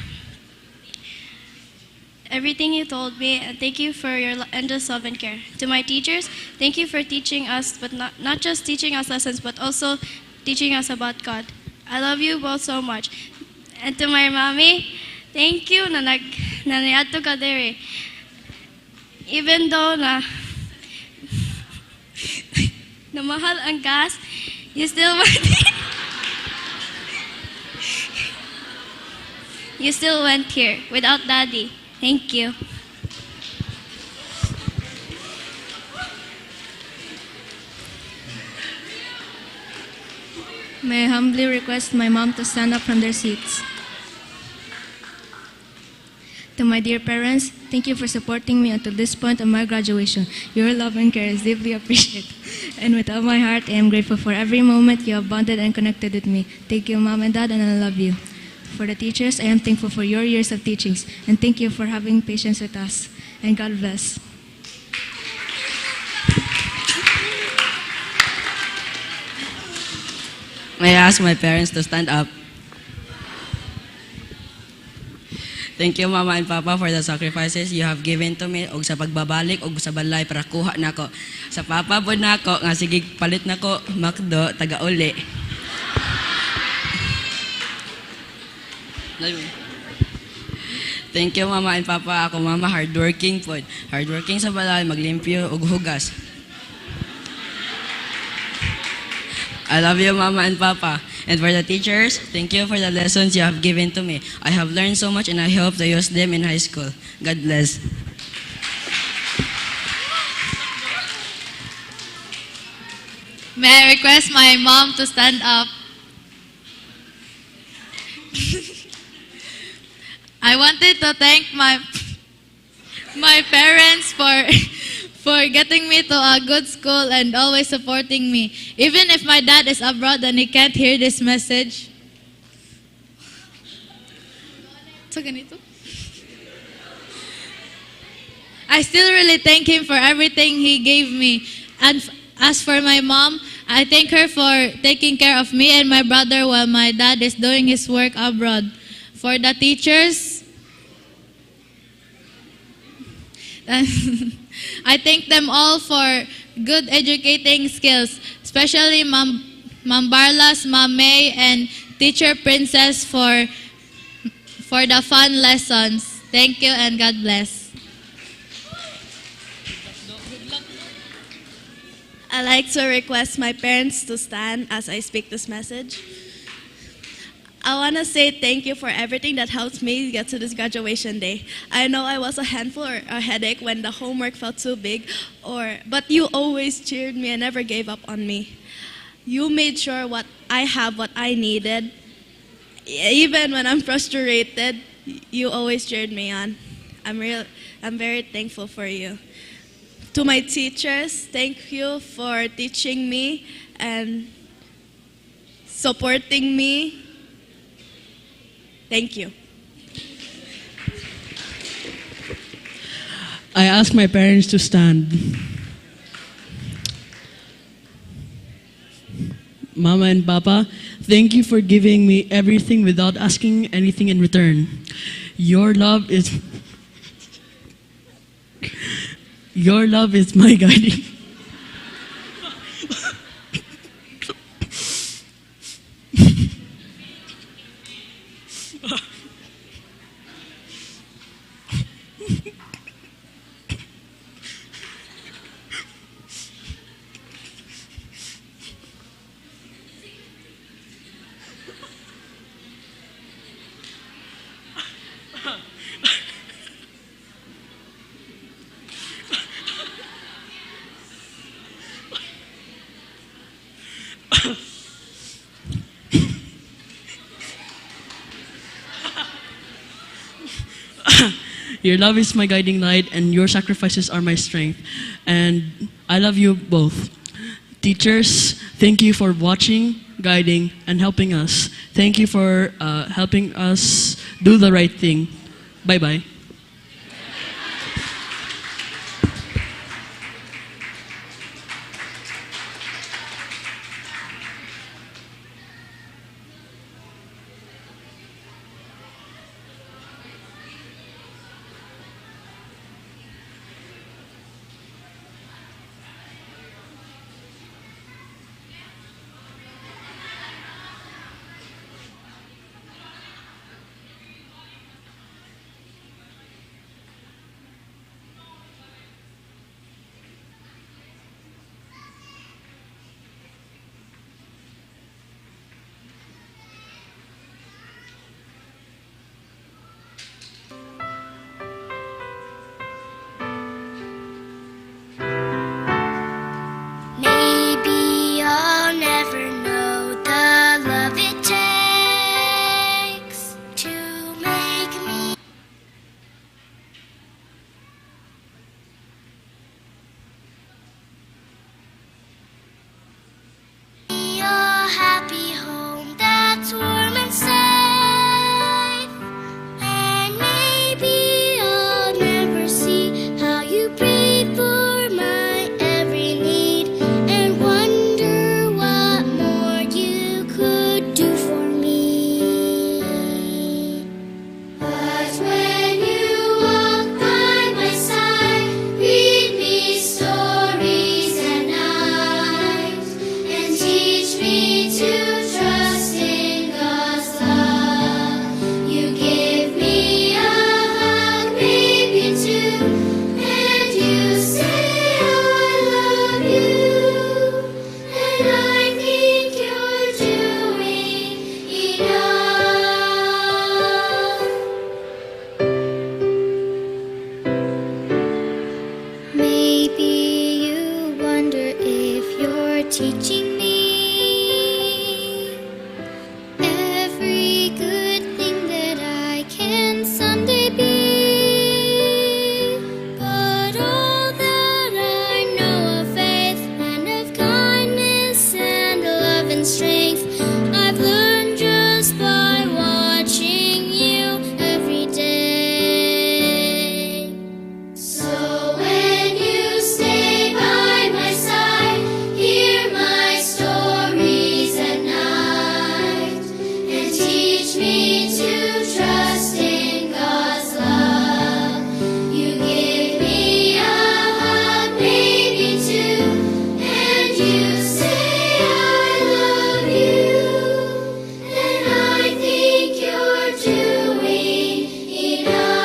everything you told me, and thank you for your endless love and care. To my teachers, thank you for teaching us, but not just teaching us lessons, but also teaching us about God. I love you both so much. And to my mommy, thank you na niadto ka dere. Even though na mahal ang gas, you still you still went here without Daddy. Thank you. May I humbly request my mom to stand up from their seats. To my dear parents, thank you for supporting me until this point of my graduation. Your love and care is deeply appreciated. And with all my heart, I am grateful for every moment you have bonded and connected with me. Thank you, Mom and Dad, and I love you. For the teachers, I am thankful for your years of teachings, and thank you for having patience with us. And God bless. May I ask my parents to stand up? Thank you, Mama and Papa, for the sacrifices you have given to me og sa pagbabalik og sa balay para kuha nako. Sa Papa po nako nga sige palit nako McDo taga-uli. Thank you, Mama and Papa. Ako, Mama, hardworking po. Hardworking sa balay, maglimpyo og hugas. I love you, Mama and Papa. And for the teachers, thank you for the lessons you have given to me. I have learned so much and I hope to use them in high school. God bless. May I request my mom to stand up? I wanted to thank my parents for getting me to a good school and always supporting me. Even if my dad is abroad and he can't hear this message. So ganito. I still really thank him for everything he gave me. And as for my mom, I thank her for taking care of me and my brother while my dad is doing his work abroad. For the teachers, I thank them all for good educating skills, especially Ma'am Barlas, Ma'am May, and Teacher Princess for the fun lessons. Thank you and God bless. I'd like to request my parents to stand as I speak this message. I want to say thank you for everything that helped me get to this graduation day. I know I was a handful or a headache when the homework felt too big, but you always cheered me and never gave up on me. You made sure what I needed. Even when I'm frustrated, you always cheered me on. I'm very thankful for you. To my teachers, thank you for teaching me and supporting me. Thank you. I ask my parents to stand. Mama and Papa, thank you for giving me everything without asking anything in return. Your love is my guiding. Your love is my guiding light, and your sacrifices are my strength. And I love you both. Teachers, thank you for watching, guiding, and helping us. Thank you for helping us do the right thing. Bye-bye. teach me to trust in God's love. You give me a hug, maybe two, and you say I love you, and I think you're doing enough.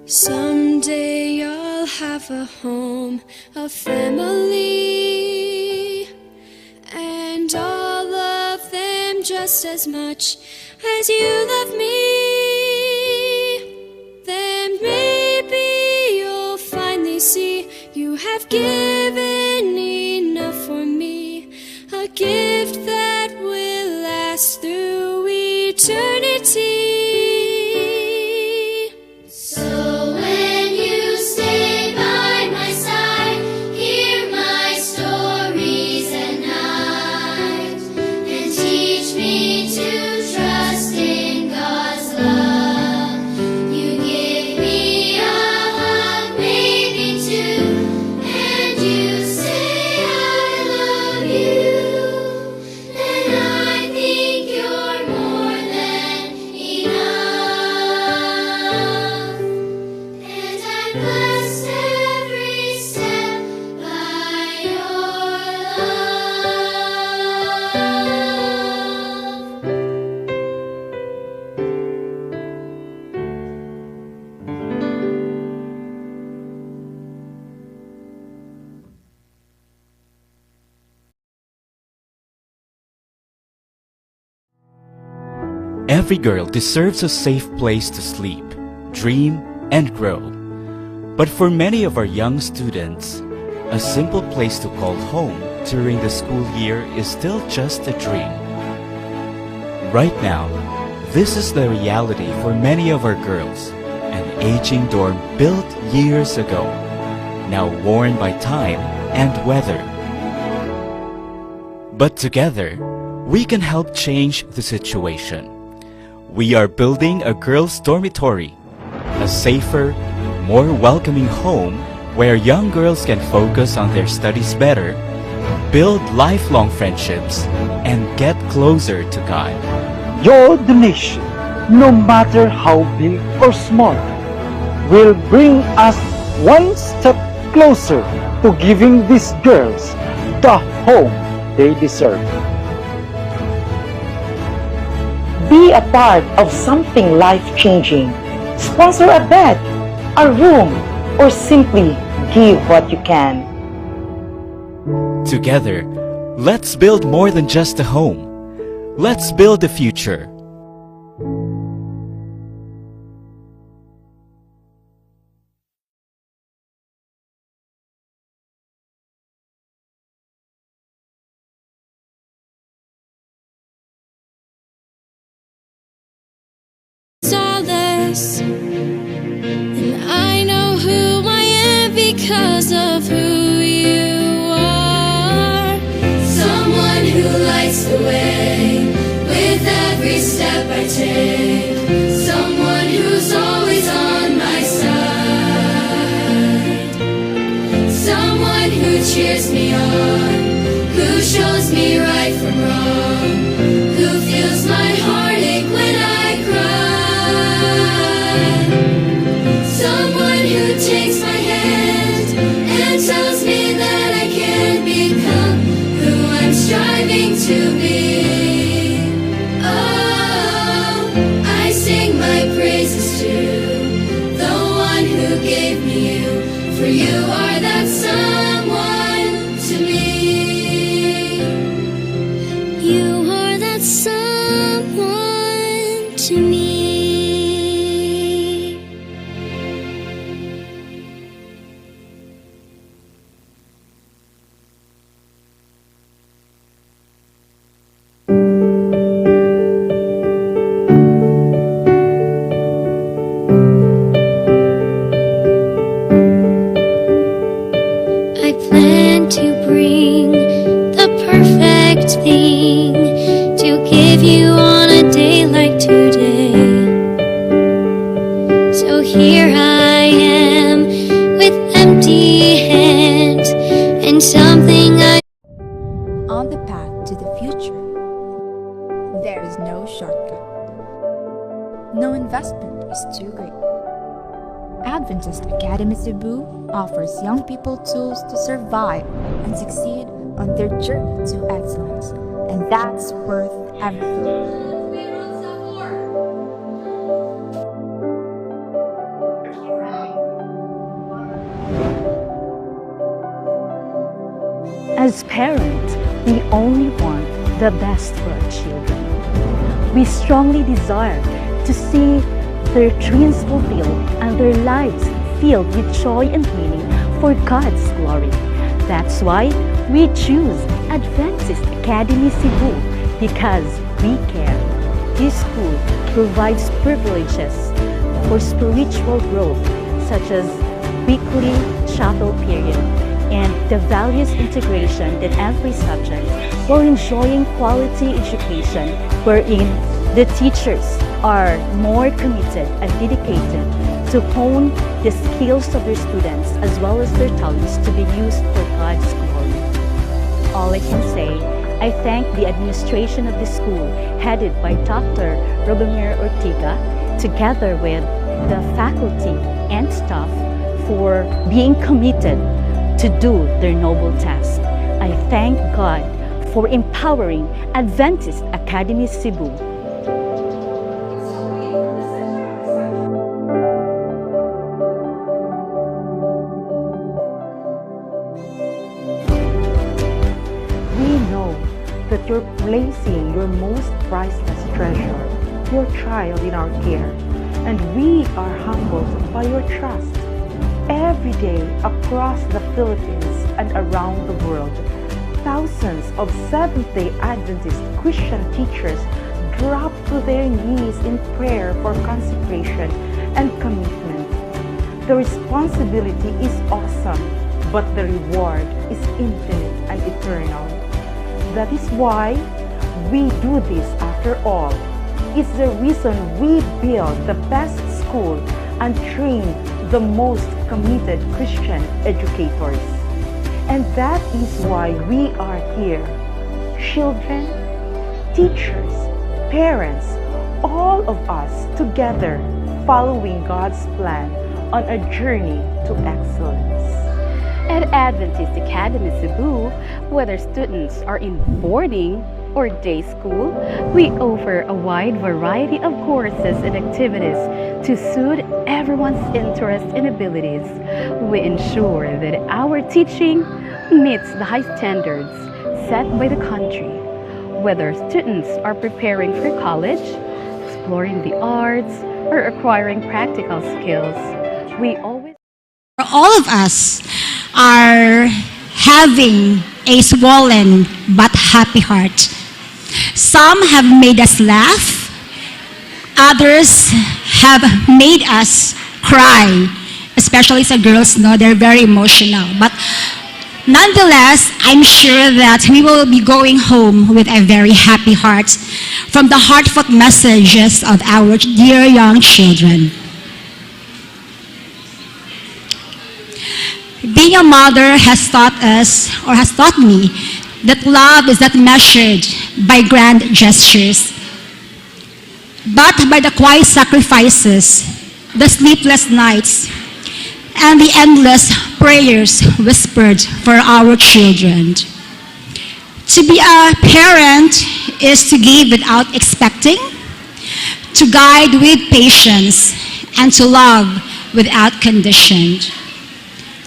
Someday I'll have a home, a family, and I'll love them just as much as you love me. Then maybe you'll finally see you have given enough for me, a gift that will last through eternity. So when you stay by my side, hear my stories at night, and teach me to trust in God's love. You give me a hug, maybe two, and you say I love you, and I think you're more than enough. And I'm blessed every step by your love. Every girl deserves a safe place to sleep, dream, and grow. But for many of our young students, a simple place to call home during the school year is still just a dream. Right now, this is the reality for many of our girls, an aging dorm built years ago, now worn by time and weather. But together, we can help change the situation. We are building a girls' dormitory, a safer, more welcoming home where young girls can focus on their studies better, build lifelong friendships, and get closer to God. Your donation, no matter how big or small, will bring us one step closer to giving these girls the home they deserve. Be a part of something life-changing. Sponsor a bed, a room, or simply give what you can. Together, let's build more than just a home. Let's build the future. Solace, and I know who I am because of who you are. Someone who lights the way with every step I take. Someone who's always on my side. Someone who cheers me on, who shows me right from wrong, who feels my heartache when I cry. Someone who takes my hand and tells me that I can become who I'm striving to be. Oh, I sing my praises to the one who gave me you, for you are that someone to me. You are that someone to me. I plan to bring the perfect thing to give you on a day like today. So here I am with empty hands and something is no shortcut. No investment is too great. Adventist Academy Cebu offers young people tools to survive and succeed on their journey to excellence, and that's worth everything. As parents, we only want the best for our children. We strongly desire to see their dreams fulfilled and their lives filled with joy and meaning for God's glory. That's why we choose Adventist Academy Cebu, because we care. This school provides privileges for spiritual growth, such as weekly chapel period and the values integration in every subject, while enjoying quality education wherein the teachers are more committed and dedicated to hone the skills of their students as well as their talents to be used for God's glory. All I can say, I thank the administration of the school headed by Dr. Robemir Ortiga, together with the faculty and staff, for being committed to do their noble task. I thank God for empowering Adventist Academy Cebu. We know that you're placing your most priceless treasure, your child, in our care, and we are humbled by your trust. Every day across the Philippines and around the world, thousands of Seventh-day Adventist Christian teachers drop to their knees in prayer for consecration and commitment. The responsibility is awesome, but the reward is infinite and eternal. That is why we do this after all. It's the reason we build the best school and train the most committed Christian educators. And that is why we are here. Children, teachers, parents, all of us together following God's plan on a journey to excellence. At Adventist Academy Cebu, whether students are in boarding or day school, we offer a wide variety of courses and activities to suit everyone's interests and abilities. We ensure that our teaching meets the high standards set by the country. Whether students are preparing for college, exploring the arts, or acquiring practical skills, we always... All of us are having a swollen but happy heart. Some have made us laugh, others have made us cry, especially as girls, they're very emotional. But nonetheless, I'm sure that we will be going home with a very happy heart from the heartfelt messages of our dear young children. Being a mother has taught us, or has taught me, that love is not measured by grand gestures, but by the quiet sacrifices, the sleepless nights, and the endless prayers whispered for our children. To be a parent is to give without expecting, to guide with patience, and to love without condition.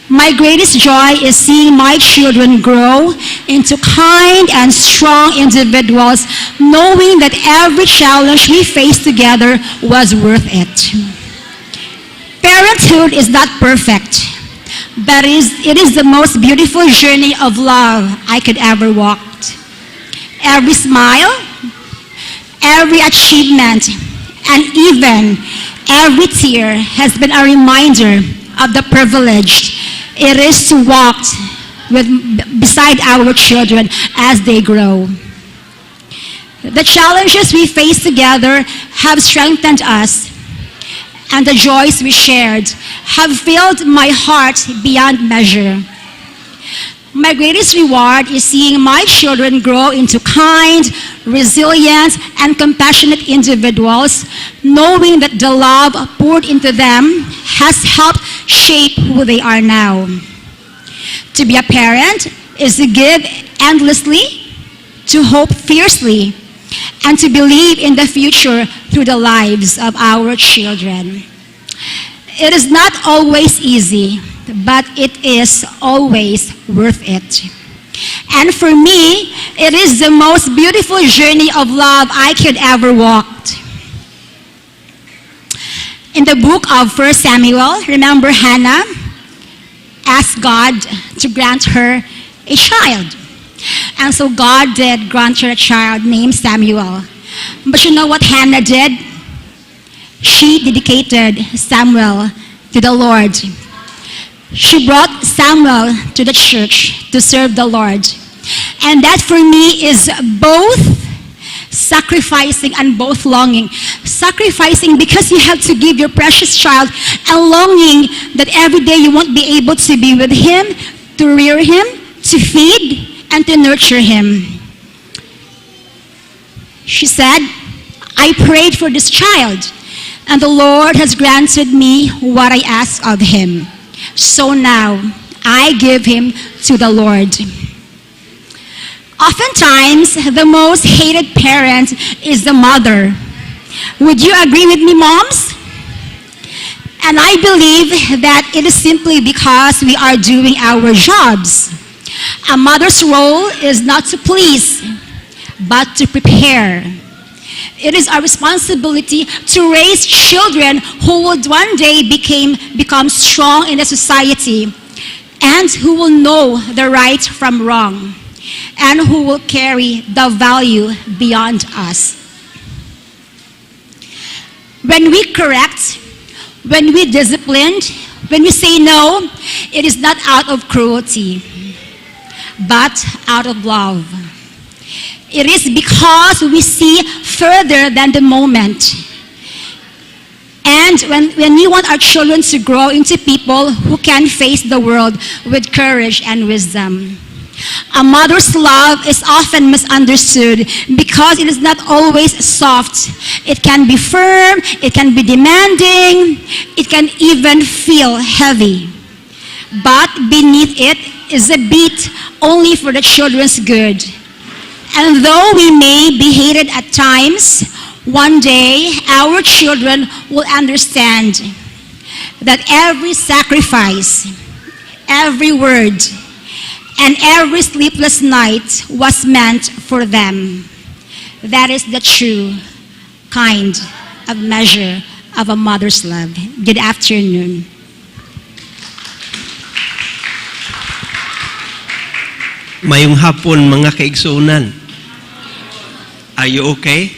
My greatest joy is seeing my children grow into kind and strong individuals, knowing that every challenge we face together was worth it. Parenthood is not perfect, but it is the most beautiful journey of love I could ever walk. Every smile, every achievement, and even every tear has been a reminder of the privilege it is to walk beside our children as they grow. The challenges we face together have strengthened us, and the joys we shared have filled my heart beyond measure. My greatest reward is seeing my children grow into kind, resilient, and compassionate individuals, knowing that the love poured into them has helped shape who they are now. To be a parent is to give endlessly, to hope fiercely, and to believe in the future through the lives of our children. It is not always easy, but it is always worth it. And for me, it is the most beautiful journey of love I could ever walk. In the book of 1 Samuel, remember Hannah asked God to grant her a child. And so God did grant her a child named Samuel. But you know what Hannah did? She dedicated Samuel to the Lord. She brought Samuel to the church to serve the Lord. And that for me is both sacrificing and both longing. Sacrificing because you have to give your precious child, and longing that every day you won't be able to be with him, to rear him, to feed, and to nurture him. She said, I prayed for this child, and the Lord has granted me what I asked of him. So now, I give him to the Lord. Oftentimes, the most hated parent is the mother. Would you agree with me, moms? And I believe that it is simply because we are doing our jobs. A mother's role is not to please, but to prepare. It is our responsibility to raise children who will one day become strong in the society, and who will know the right from wrong, and who will carry the value beyond us. When we correct, when we discipline, when we say no, it is not out of cruelty, but out of love. It is because we see further than the moment. And when we want our children to grow into people who can face the world with courage and wisdom. A mother's love is often misunderstood because it is not always soft. It can be firm, it can be demanding, it can even feel heavy. But beneath it is a beat only for the children's good. And though we may be hated at times, one day our children will understand that every sacrifice, every word, and every sleepless night was meant for them. That is the true kind of measure of a mother's love. Good afternoon. Mayong hapon mga kaigsunan. Are you okay?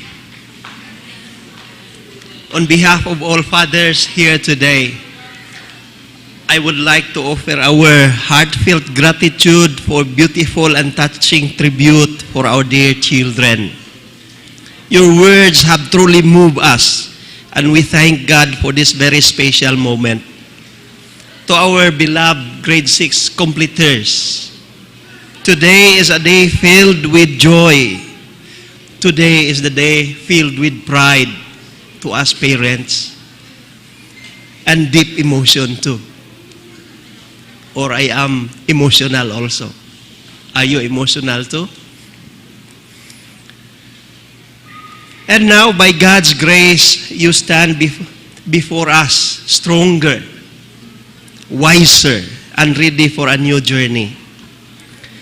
On behalf of all fathers here today, I would like to offer our heartfelt gratitude for beautiful and touching tribute for our dear children. Your words have truly moved us, and we thank God for this very special moment. To our beloved grade 6 completers, today is a day filled with joy. Today is the day filled with pride to us parents, and deep emotion too. Or I am emotional also. Are you emotional too? And now, by God's grace, you stand before us stronger, wiser, and ready for a new journey.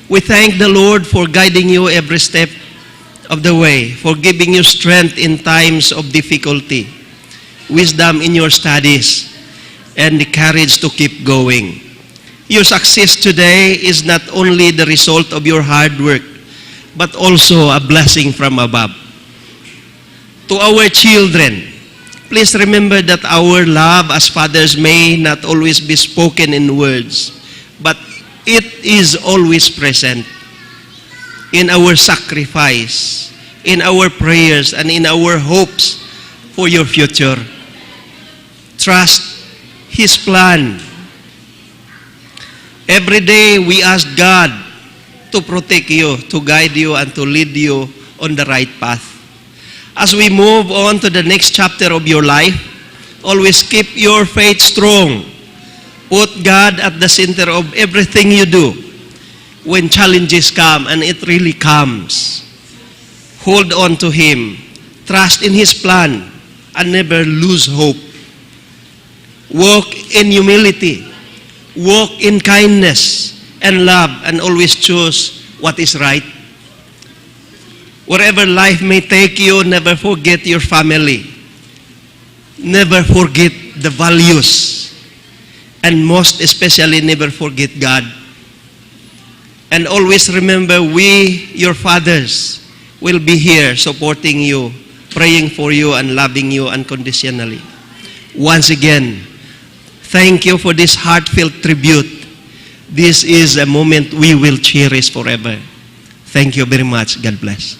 We thank the Lord for guiding you every step of the way, for giving you strength in times of difficulty, wisdom in your studies, and the courage to keep going. Your success today is not only the result of your hard work, but also a blessing from above. To our children, please remember that our love as fathers may not always be spoken in words, but it is always present in our sacrifice, in our prayers, and in our hopes for your future. Trust His plan. Every day we ask God to protect you, to guide you, and to lead you on the right path. As we move on to the next chapter of your life, always keep your faith strong. Put God at the center of everything you do. When challenges come, and it really comes, hold on to Him. Trust in His plan and never lose hope. Walk in humility. Walk in kindness and love, and always choose what is right. Wherever life may take you, never forget your family. Never forget the values. And most especially, never forget God. And always remember, we, your fathers, will be here supporting you, praying for you, and loving you unconditionally. Once again, thank you for this heartfelt tribute. This is a moment we will cherish forever. Thank you very much. God bless.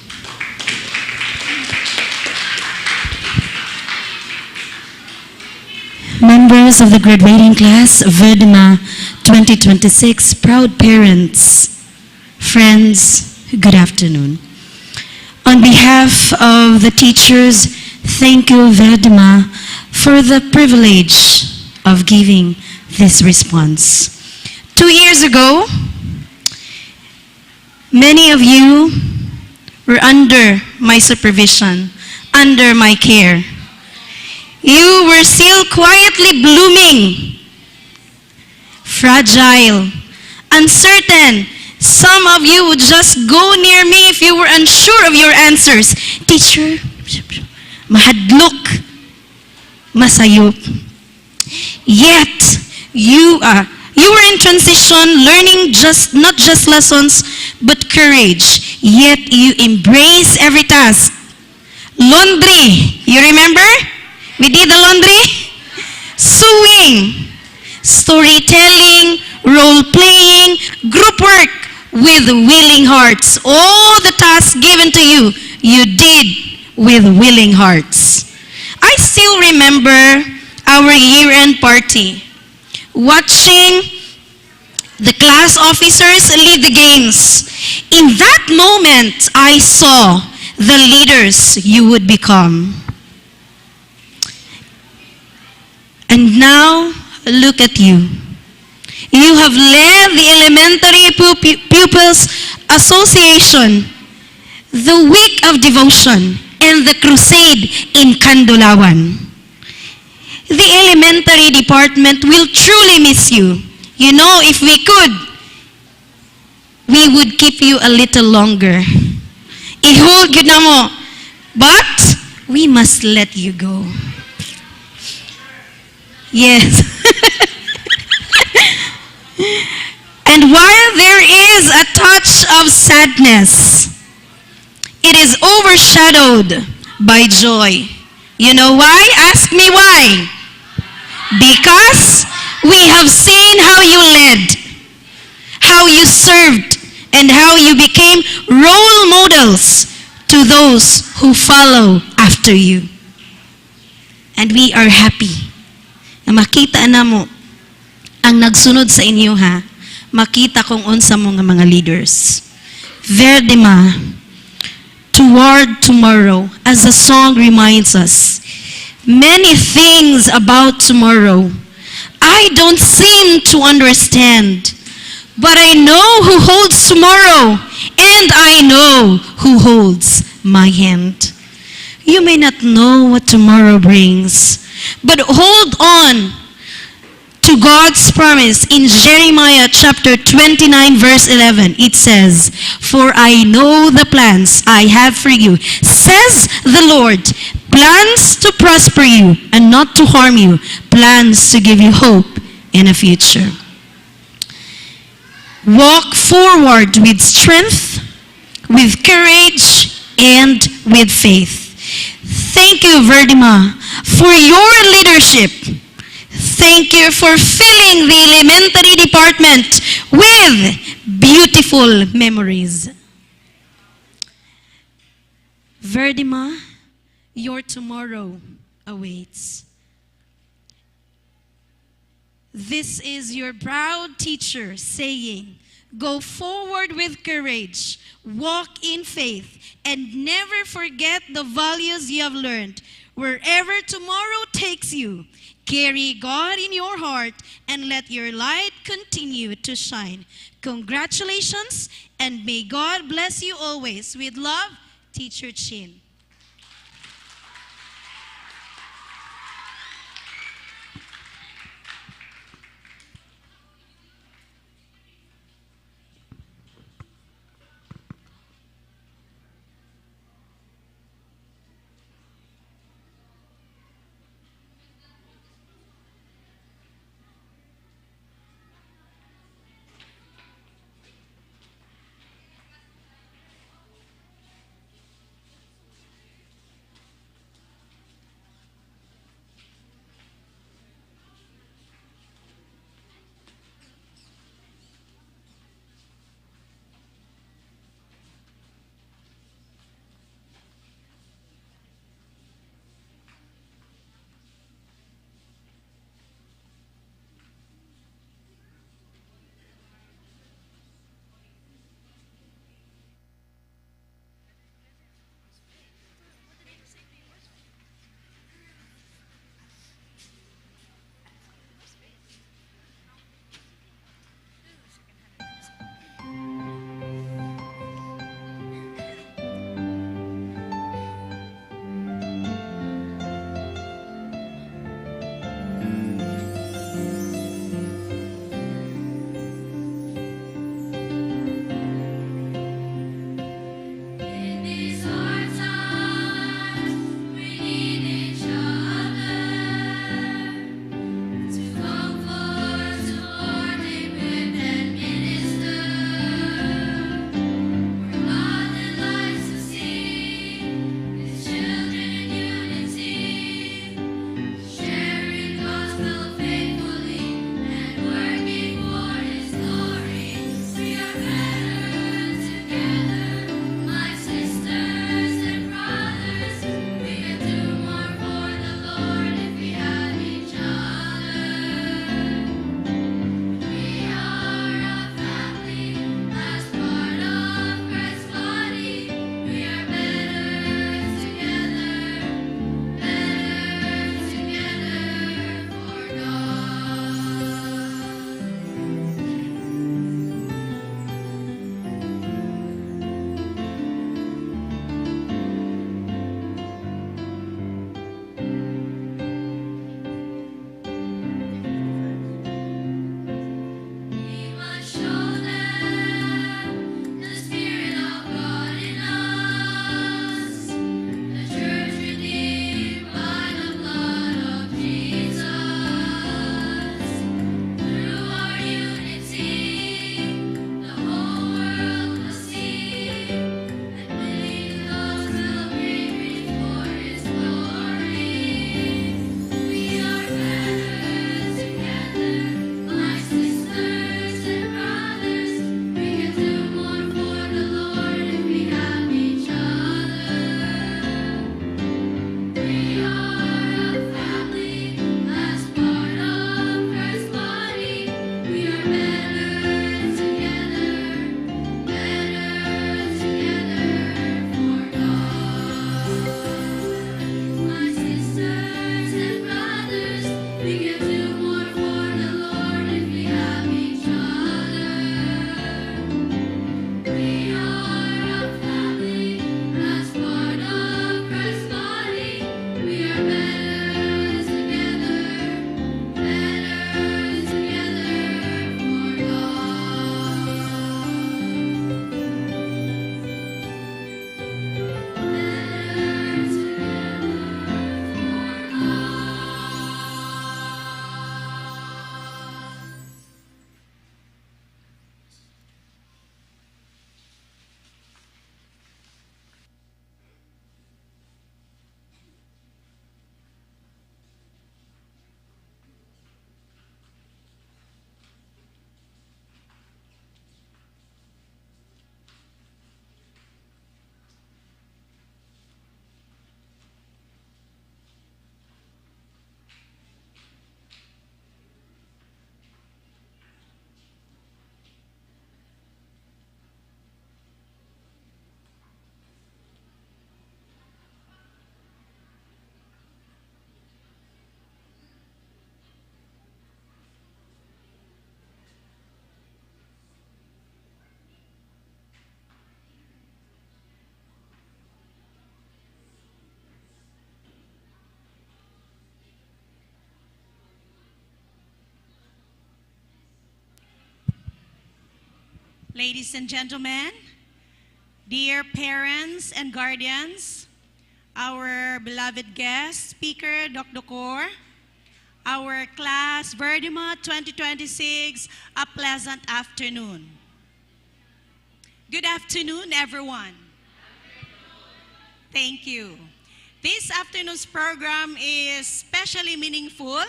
Members of the graduating class, Verdima 2026, proud parents, friends, good afternoon. On behalf of the teachers, thank you, Verdima, for the privilege of giving this response. 2 years ago, many of you were under my supervision, under my care. You were still quietly blooming, fragile, uncertain. Some of you would just go near me if you were unsure of your answers. Teacher, mahadlok, masayop. Yet, you were in transition, learning not just lessons, but courage. Yet, you embrace every task. Laundry, you remember? We did the laundry. Sewing, storytelling, role-playing, group work with willing hearts. All the tasks given to you, you did with willing hearts. I still remember our year-end party, watching the class officers lead the games. In that moment, I saw the leaders you would become. And now, look at you. You have led the Elementary Pupils Association, the Week of Devotion, and the Crusade in Kandulawan. The elementary department will truly miss you. You know, if we could, we would keep you a little longer. I-hold yun na mo. But, we must let you go. Yes. And while there is a touch of sadness, it is overshadowed by joy. You know why? Ask me why. Because we have seen how you led, how you served, and how you became role models to those who follow after you. And we are happy na makita na mo ang nagsunod sa inyo, ha. Makita kung unsa mo nga mga leaders. Verdima, toward tomorrow, as the song reminds us, many things about tomorrow I don't seem to understand, but I know who holds tomorrow, and I know who holds my hand. You may not know what tomorrow brings, but hold on to God's promise in Jeremiah chapter 29 verse 11. It says, "For I know the plans I have for you, says the Lord, plans to prosper you and not to harm you, plans to give you hope in a future." Walk forward with strength, with courage, and with faith. Thank you, Verdima, for your leadership. Thank you for filling the elementary department with beautiful memories. Verdima, your tomorrow awaits. This is your proud teacher saying, Go forward with courage, walk in faith, and never forget the values you have learned. Wherever tomorrow takes you, carry God in your heart and let your light continue to shine. Congratulations, and may God bless you always. With love, Teacher Chin. Ladies and gentlemen, dear parents and guardians, our beloved guest speaker, Dr. Cor, our class Verdima 2026, a pleasant afternoon. Good afternoon, everyone. Thank you. This afternoon's program is especially meaningful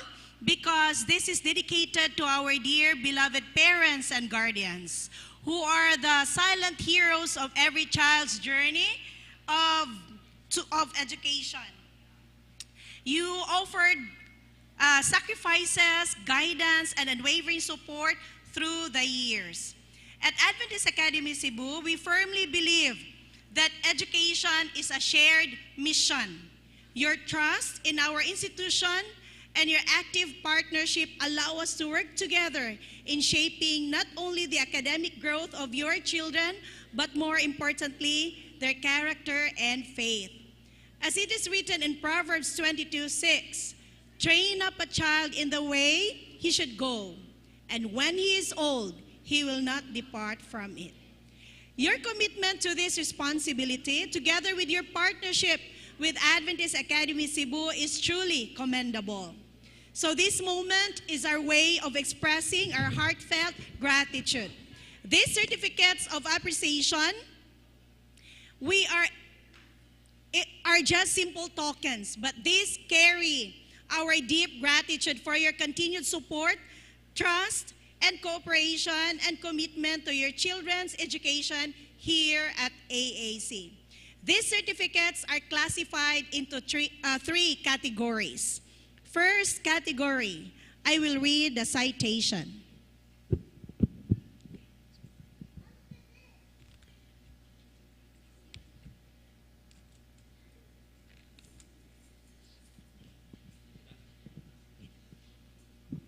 because this is dedicated to our dear beloved parents and guardians who are the silent heroes of every child's journey of education. You offered sacrifices, guidance, and unwavering support through the years. At Adventist Academy Cebu, we firmly believe that education is a shared mission. Your trust in our institution and your active partnership allow us to work together in shaping not only the academic growth of your children, but more importantly, their character and faith. As it is written in Proverbs 22:6, train up a child in the way he should go, and when he is old, he will not depart from it. Your commitment to this responsibility, together with your partnership with Adventist Academy Cebu, is truly commendable. So this moment is our way of expressing our heartfelt gratitude. These certificates of appreciation, are just simple tokens, but these carry our deep gratitude for your continued support, trust, and cooperation and commitment to your children's education here at AAC. These certificates are classified into three categories. First category, I will read the citation.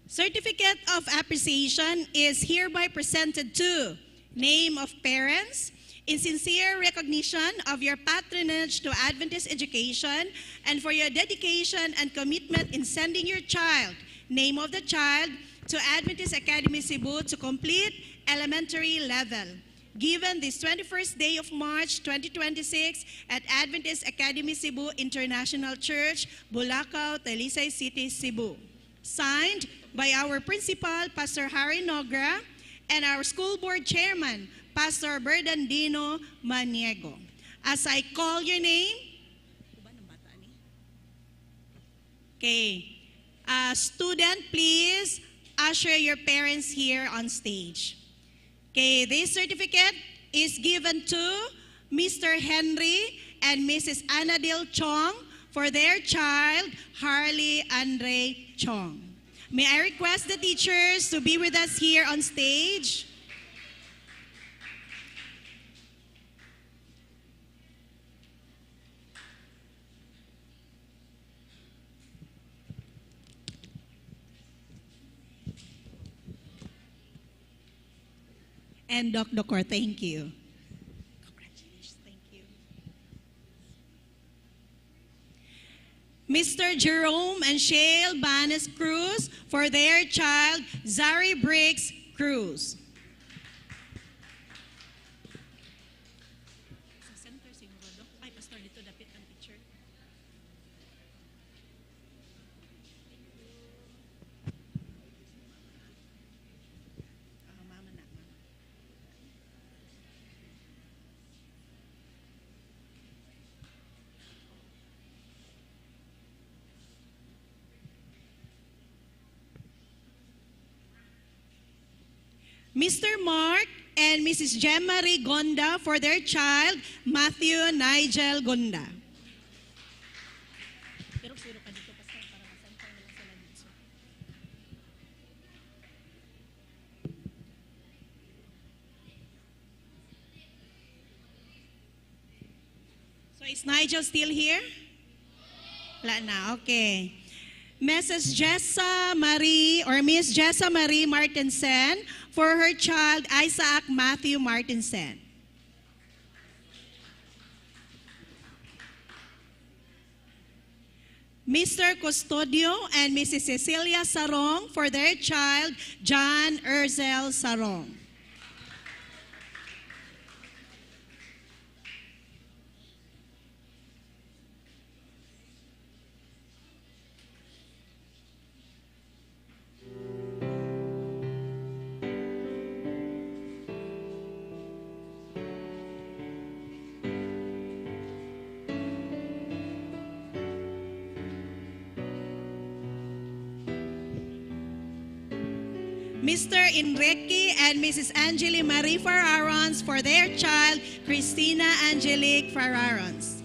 Certificate of appreciation is hereby presented to name of parents, in sincere recognition of your patronage to Adventist education and for your dedication and commitment in sending your child, name of the child, to Adventist Academy Cebu to complete elementary level. Given this 21st day of March 2026 at Adventist Academy Cebu International Church, Bulacau, Talisay City, Cebu. Signed by our principal, Pastor Harry Nogra, and our school board chairman, Pastor Bernardino Maniego. As I call your name, okay, student, please usher your parents here on stage. Okay, this certificate is given to Mr. Henry and Mrs. Anadil Chong for their child, Harley Andre Chong. May I request the teachers to be with us here on stage? And Dr. Cor, thank you. Congratulations, thank you. Mr. Jerome and Shale Banes Cruz for their child, Zari Briggs Cruz. Mr. Mark and Mrs. Jemmarie Gonda for their child, Matthew Nigel Gonda. So is Nigel still here? Wala na, okay. Mrs. Jessa Marie or Miss Jessa Marie Martinsen for her child, Isaac Matthew Martinsen. Mr. Custodio and Mrs. Cecilia Sarong for their child, John Urzel Sarong. Mr. Enrique and Mrs. Angeli Marie Fararons for their child, Christina Angelique Fararons.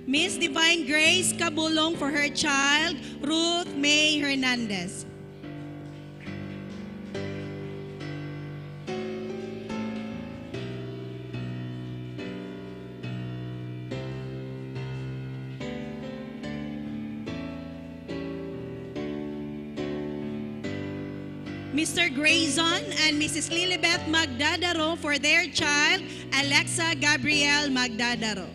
Miss Divine Grace Cabulong for her child, Ruth May Hernandez. Mr. Grayson and Mrs. Lilibeth Magdadaro for their child, Alexa Gabrielle Magdadaro.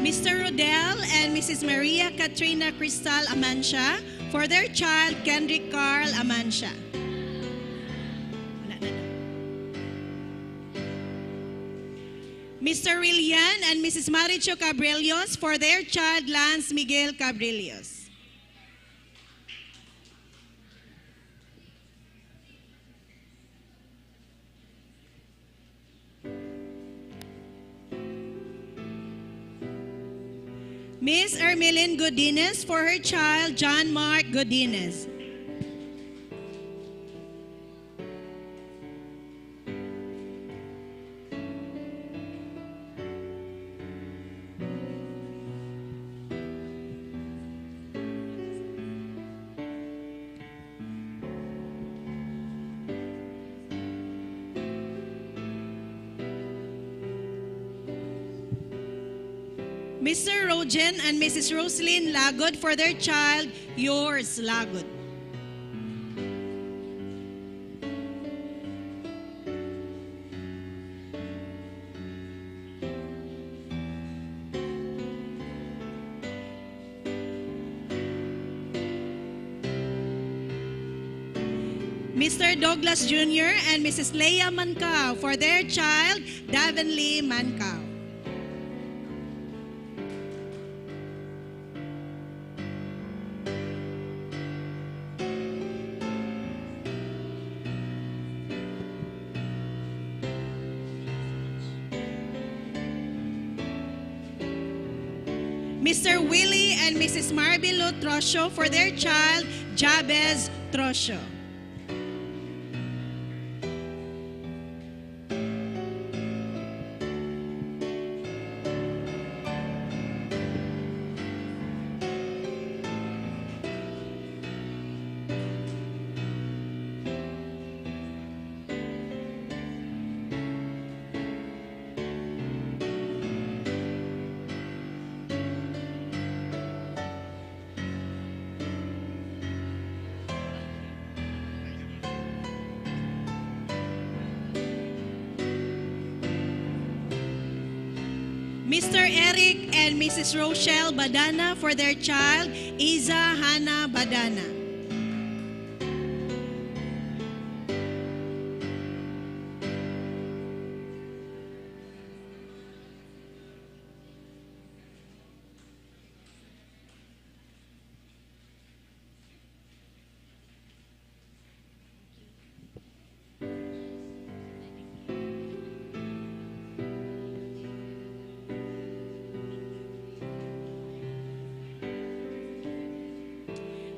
Mr. Rodel and Mrs. Maria Katrina Cristal Amancia for their child, Kendrick Carl Amancia. Mr. Rillian and Mrs. Maricho Cabrillos for their child, Lance Miguel Cabrillos. Miss Ermeline Godinez for her child, John Mark Godinez. Mr. Rogen and Mrs. Roslyn Lagod for their child, yours, Lagod. Mr. Douglas Jr. and Mrs. Leia Mancao for their child, Davenlee Mancao. Mr. Willie and Mrs. Marbilo Trosio for their child, Jabez Trosio. Mr. Eric and Mrs. Rochelle Badana for their child, Iza Hana Badana.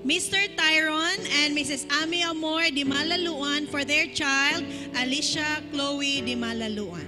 Mr. Tyron and Mrs. Ami Amor Di Malaluan for their child, Alicia Chloe Di Malaluan.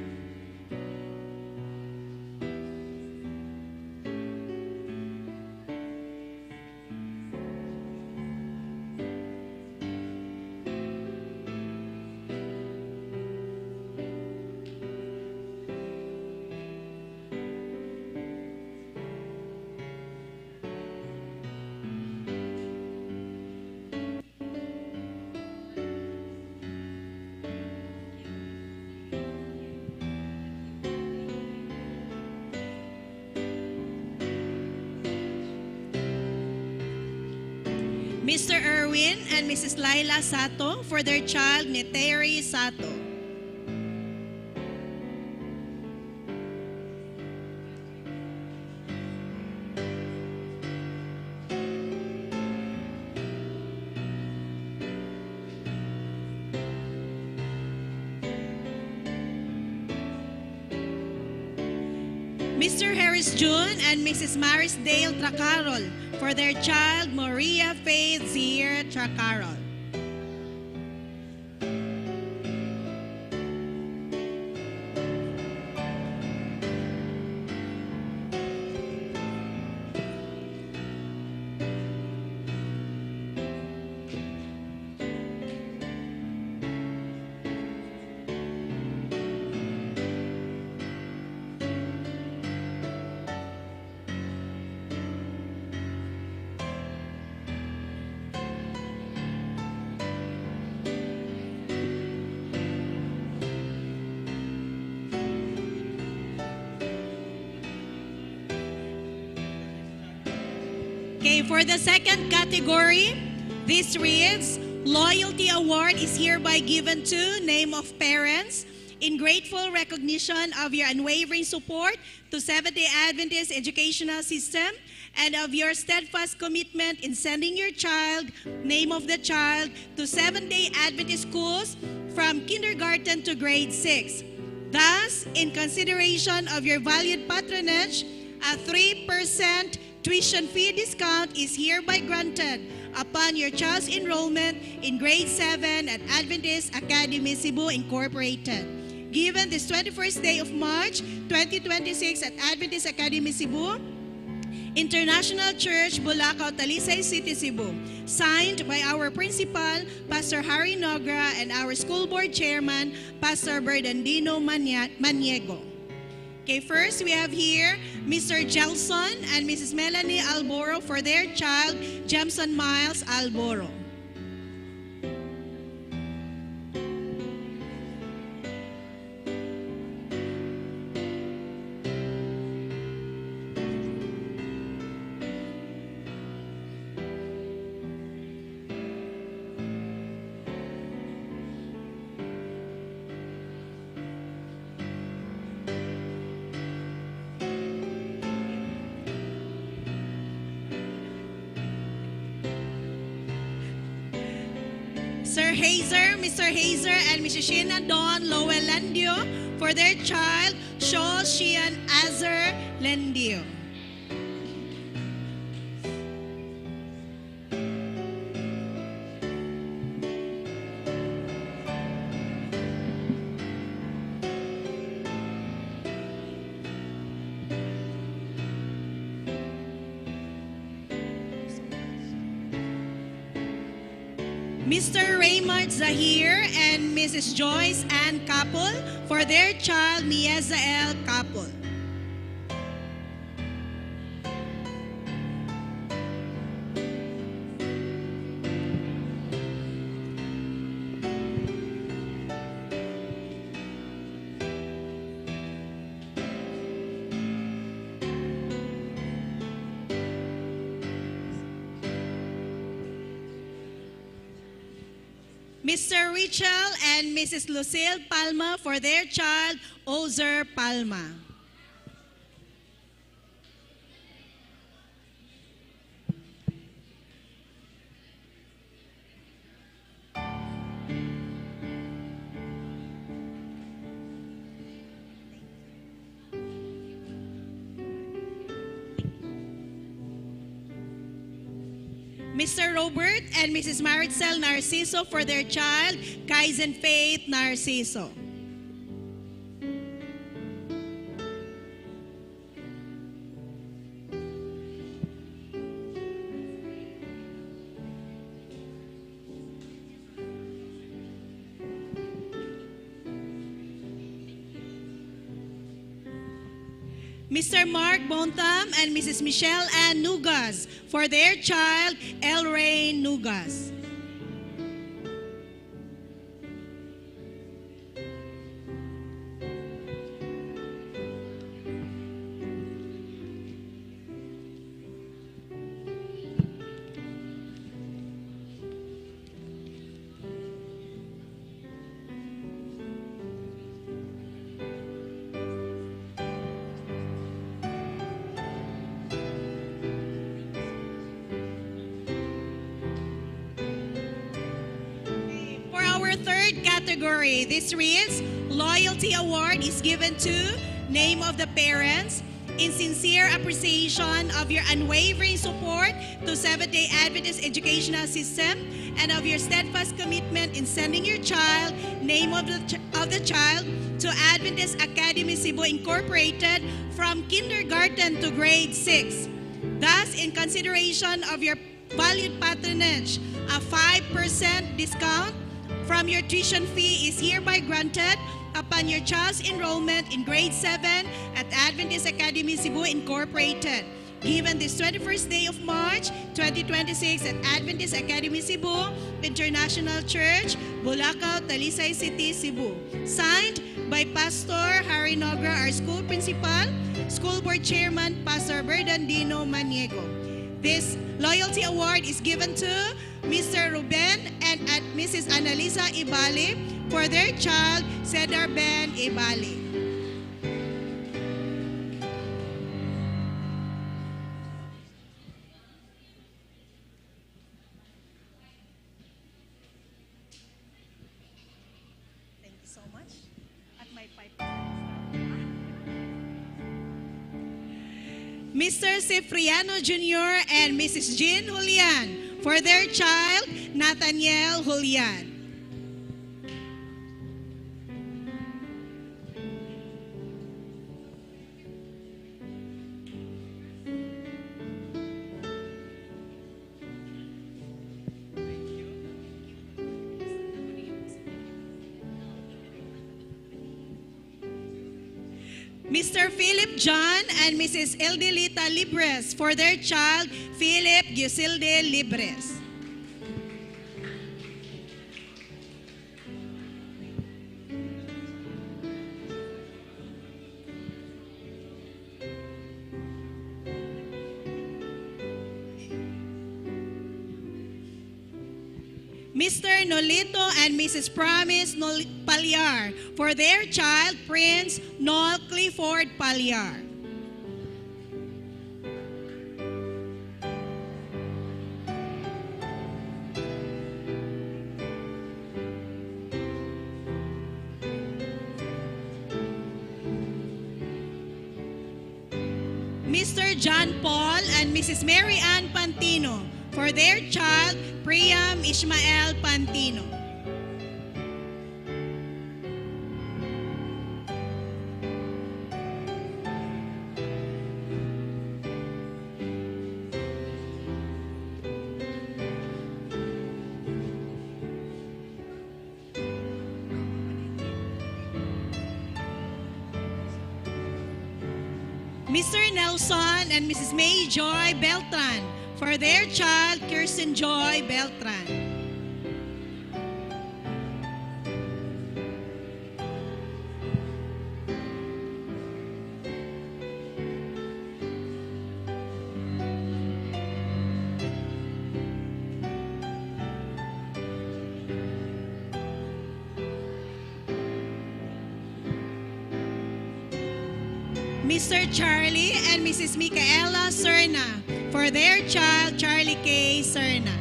Mr. Erwin and Mrs. Laila Sato for their child, Neteri Sato. Mr. Harris June and Mrs. Maris Dale Tracarol for their child, Maria Faith Zier Tracarol. Okay, for the second category, this reads, Loyalty Award is hereby given to name of parents in grateful recognition of your unwavering support to Seventh-day Adventist educational system and of your steadfast commitment in sending your child, name of the child, to Seventh-day Adventist schools from kindergarten to grade 6. Thus, in consideration of your valued patronage, a 3% tuition fee discount is hereby granted upon your child's enrollment in grade 7 at Adventist Academy Cebu Incorporated. Given this 21st day of March 2026 at Adventist Academy Cebu, International Church, Bulacau, Talisay City, Cebu. Signed by our principal, Pastor Harry Nogra, and our school board chairman, Pastor Bernardino Maniego. Okay, first we have here Mr. Gelson and Mrs. Melanie Alboro for their child, Jamson Miles Alboro. Sir Hazer, Mr. Hazer, and Mrs. Sheena Dawn Lowell Landio for their child, Shaw Shian Azer Landio. Mr. Raymond Zahir and Mrs. Joyce Ann Kapul for their child, Miezael Kapul. Mr. Richel and Mrs. Lucille Palma for their child, Ozer Palma. Mr. Robert and Mrs. Maritzel Narciso for their child, Kaizen Faith Narciso. Mr. Mark Bontam and Mrs. Michelle Ann Nugas for their child, Elray Nugas. third category. This reads, Loyalty Award is given to name of the parents in sincere appreciation of your unwavering support to Seventh-day Adventist educational system and of your steadfast commitment in sending your child, name of the child, to Adventist Academy Cebu Incorporated from kindergarten to grade 6. Thus, in consideration of your valued patronage, a 5% discount from your tuition fee is hereby granted upon your child's enrollment in grade 7 at Adventist Academy Cebu Incorporated, given this 21st day of March 2026 at Adventist Academy Cebu International Church, Bulacau, Talisay City, Cebu. Signed by Pastor Harry Nogra, our school principal, school board chairman, Pastor Bernardino Maniego. This loyalty award is given to Mr. Ruben and Mrs. Annalisa Ibali for their child, Cedar Ben Ibali. Thank you so much. At my pipe. Mr. Cipriano Jr. and Mrs. Jean Julian for their child, Nathaniel Julian. Mr. Philip John and Mrs. Eldelita Libres for their child, Philip Gisilde Libres. Mr. Nolito and Mrs. Promise Palyar for their child, Prince Noel Clifford Palyar. Mr. John Paul and Mrs. Mary Ann Pantino for their child, Priam Ishmael Pantino. Mr. Nelson and Mrs. May Joy Beltran for their child, Kirsten Joy Beltran. Mr. Charlie and Mrs. Micaela Serna for their child, Charlie K. Serna.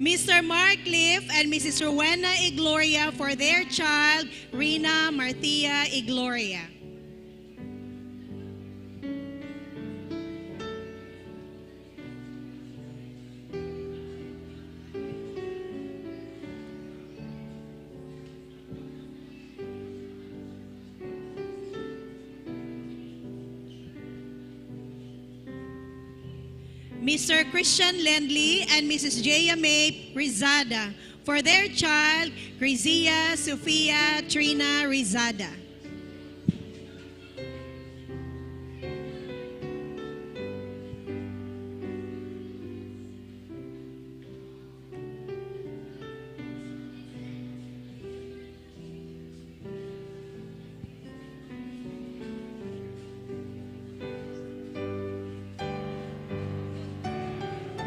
Mr. Mark Leaf and Mrs. Rowena Igloria for their child, Rina Martia Igloria. Mr. Christian Lendley and Mrs. Jaya May Rizada for their child, Grizia Sofia Trina Rizada.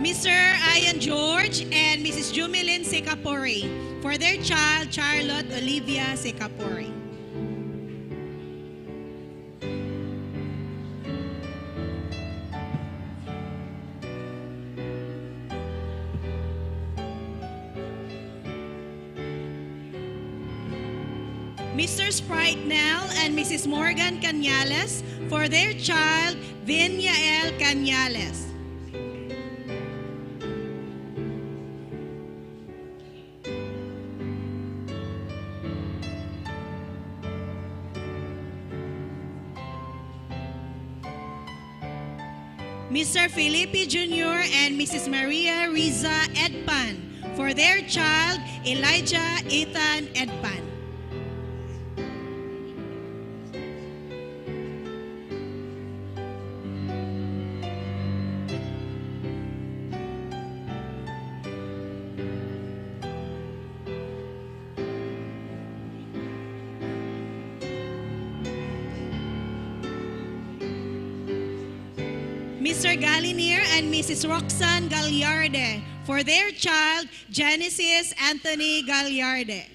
Mr. Ian George and Mrs. Jumilin Secapore for their child, Charlotte Olivia Secapore. Mr. Sprite Nell and Mrs. Morgan Cañales for their child, Vinyael Cañales. Mr. Felipe Jr. and Mrs. Maria Riza Edpan for their child, Elijah Ethan Edpan. Mr. Galinier and Mrs. Roxanne Gagliarde for their child, Genesis Anthony Gagliarde.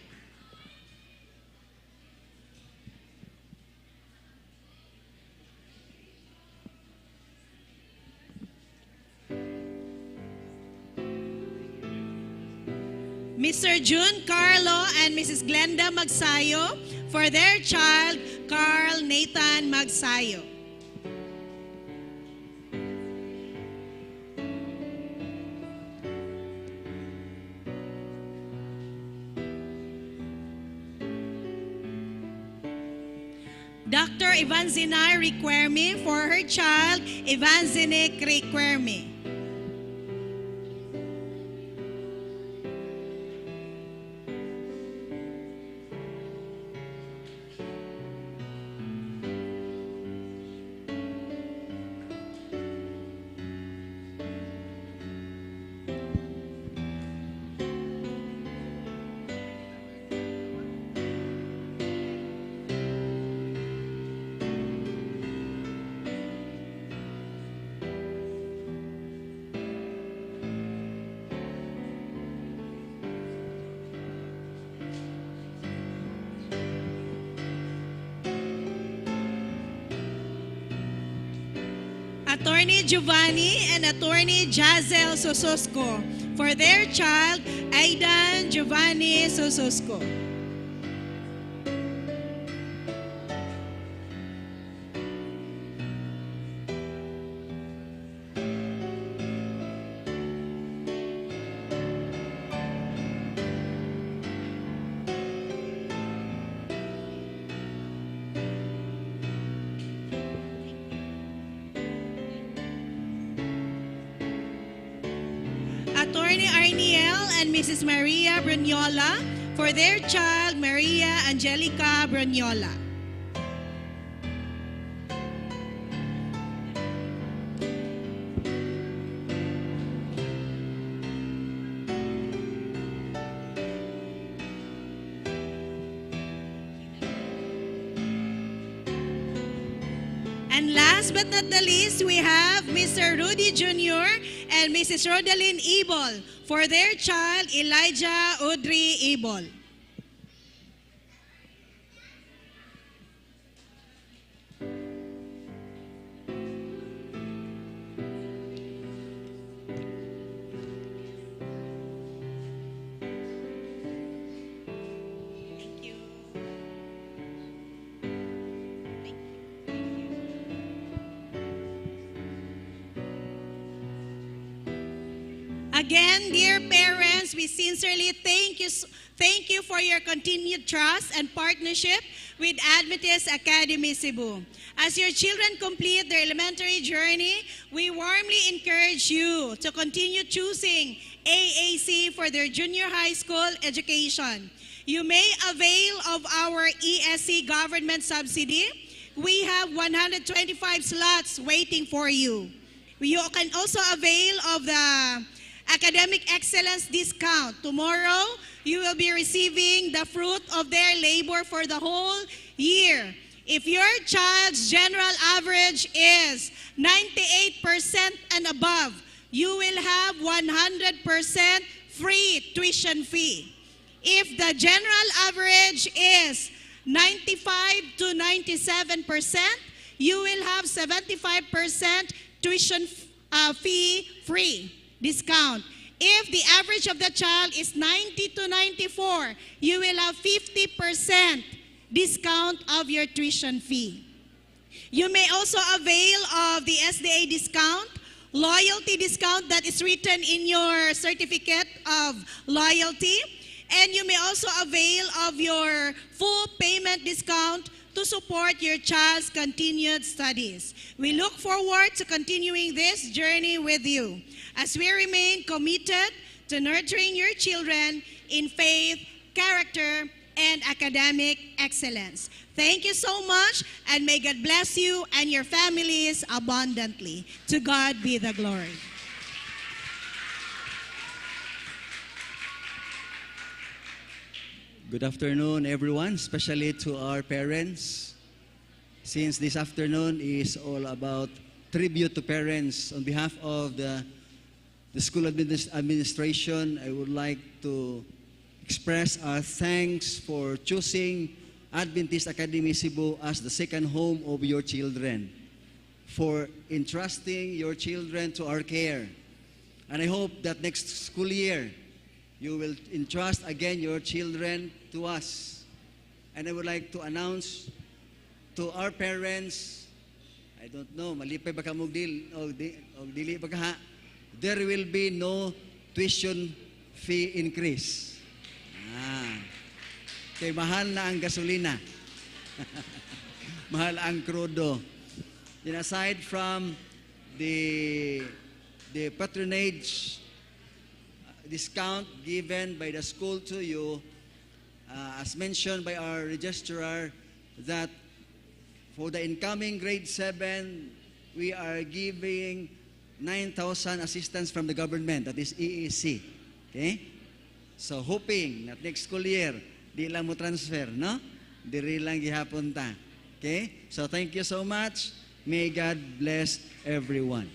Mr. June Carlo and Mrs. Glenda Magsayo for their child, Carl Nathan Magsayo. Dr. Evanzina Requerme for her child, Evanzine Requerme. Attorney Giovanni and Attorney Jazel Sososco for their child, Aidan Giovanni Sososco. Attorney Arniel and Mrs. Maria Brunyola for their child, Maria Angelica Brunyola. And last but not the least, we have Mr. Rudy Jr. and Mrs. Rodaline Ebol for their child, Elijah Audrey Ebol. Again, dear parents, we sincerely thank you for your continued trust and partnership with Adventist Academy Cebu. As your children complete their elementary journey, we warmly encourage you to continue choosing AAC for their junior high school education. You may avail of our ESC government subsidy. We have 125 slots waiting for you. You can also avail of the Academic Excellence Discount. Tomorrow, you will be receiving the fruit of their labor for the whole year. If your child's general average is 98% and above, you will have 100% free tuition fee. If the general average is 95 to 97%, you will have 75% tuition fee free discount. If the average of the child is 90 to 94, you will have 50% discount of your tuition fee. You may also avail of the SDA discount, loyalty discount that is written in your certificate of loyalty. And you may also avail of your full payment discount to support your child's continued studies. We look forward to continuing this journey with you as we remain committed to nurturing your children in faith, character, and academic excellence. Thank you so much, and may God bless you and your families abundantly. To God be the glory. Good afternoon, everyone, especially to our parents. Since this afternoon is all about tribute to parents, on behalf of the school administration, I would like to express our thanks for choosing Adventist Academy Cebu as the second home of your children, for entrusting your children to our care. And I hope that next school year, you will entrust again your children to us. And I would like to announce to our parents, I don't know, malipay baka mong dili baka ha, there will be no tuition fee increase. Kay mahal na ang gasolina. Mahal ang krudo. And aside from the patronage discount given by the school to you, as mentioned by our registrar, that for the incoming grade 7, we are giving 9,000 assistance from the government, that is EEC. Okay? So hoping that next school year, di lang mo transfer, no? Diri lang gihapon ta. Okay? So thank you so much. May God bless everyone.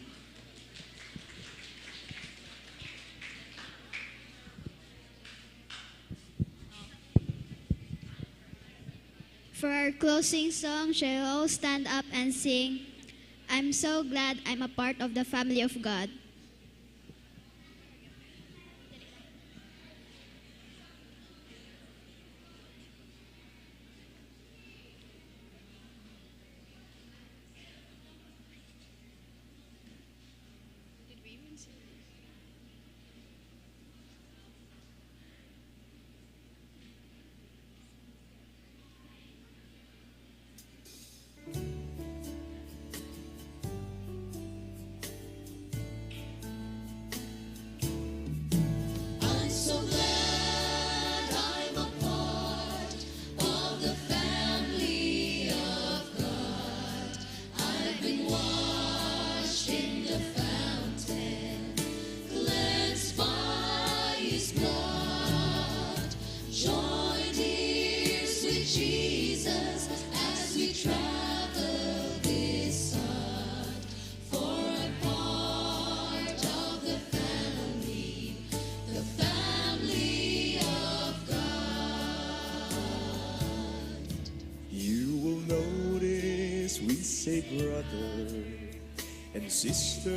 For our closing song, shall we all stand up and sing, I'm so glad I'm a part of the family of God. Say brother and sister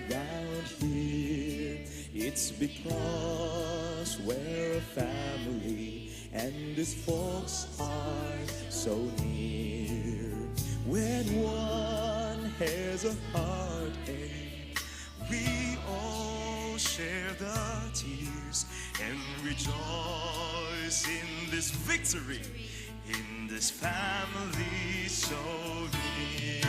round here, it's because we're a family and these folks are so near. When one has a heartache, we all share the tears and rejoice in this victory, in this family so near.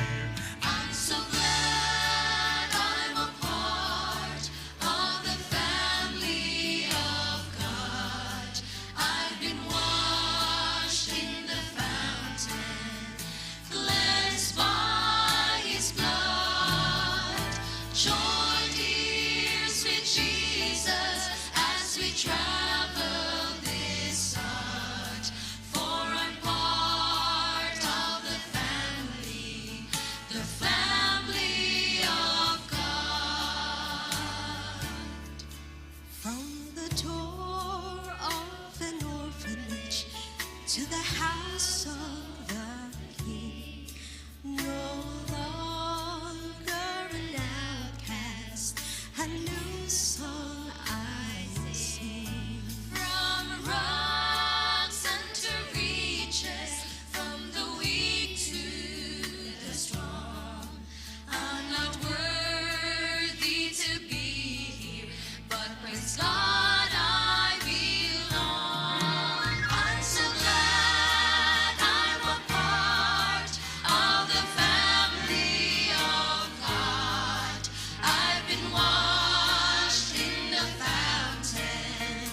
I'm so glad I'm a part of the family of God. I've been washed in the fountain, cleansed by His blood. Join ears with Jesus as we travel this earth, for I'm part of the family of God. From the door of an orphanage to the house of the king, no longer an outcast, a new song I sing. From rocks unto reaches, from the weak to the strong, I'm not worthy to be here, but praise God I belong. I'm so glad I'm a part of the family of God. I've been washed in the fountain,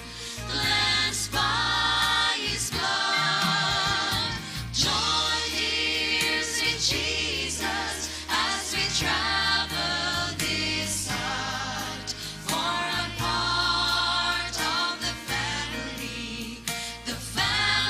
cleansed by His blood. Join ears with Jesus as we travel this earth, for I'm part of the family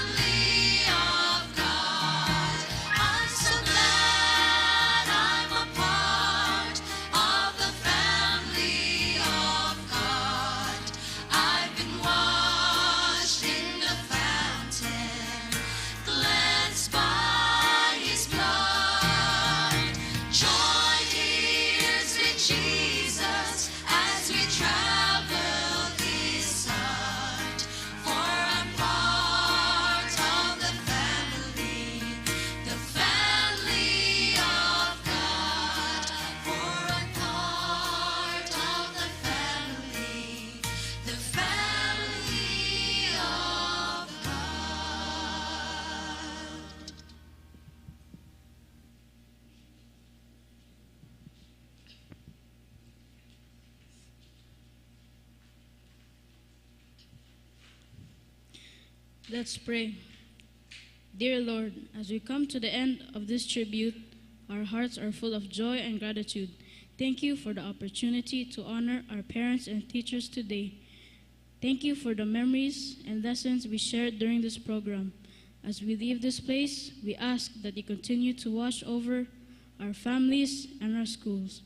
of God. I'm so glad I'm a part of the family of God. I've been washed in the fountain, cleansed by His blood. Join ears with Jesus as we travel this earth, for I'm part of the family of God. For I'm part of the family of God. Let's pray. Dear Lord, as we come to the end of this tribute, our hearts are full of joy and gratitude. Thank you for the opportunity to honor our parents and teachers today. Thank you for the memories and lessons we shared during this program. As we leave this place, we ask that you continue to watch over our families and our schools.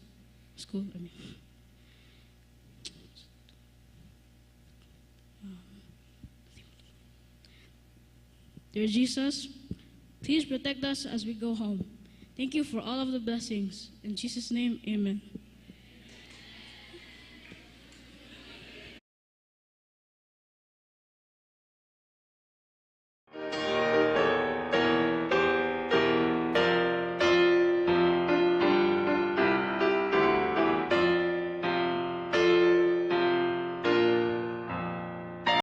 Dear Jesus, please protect us as we go home. Thank you for all of the blessings. In Jesus' name, amen.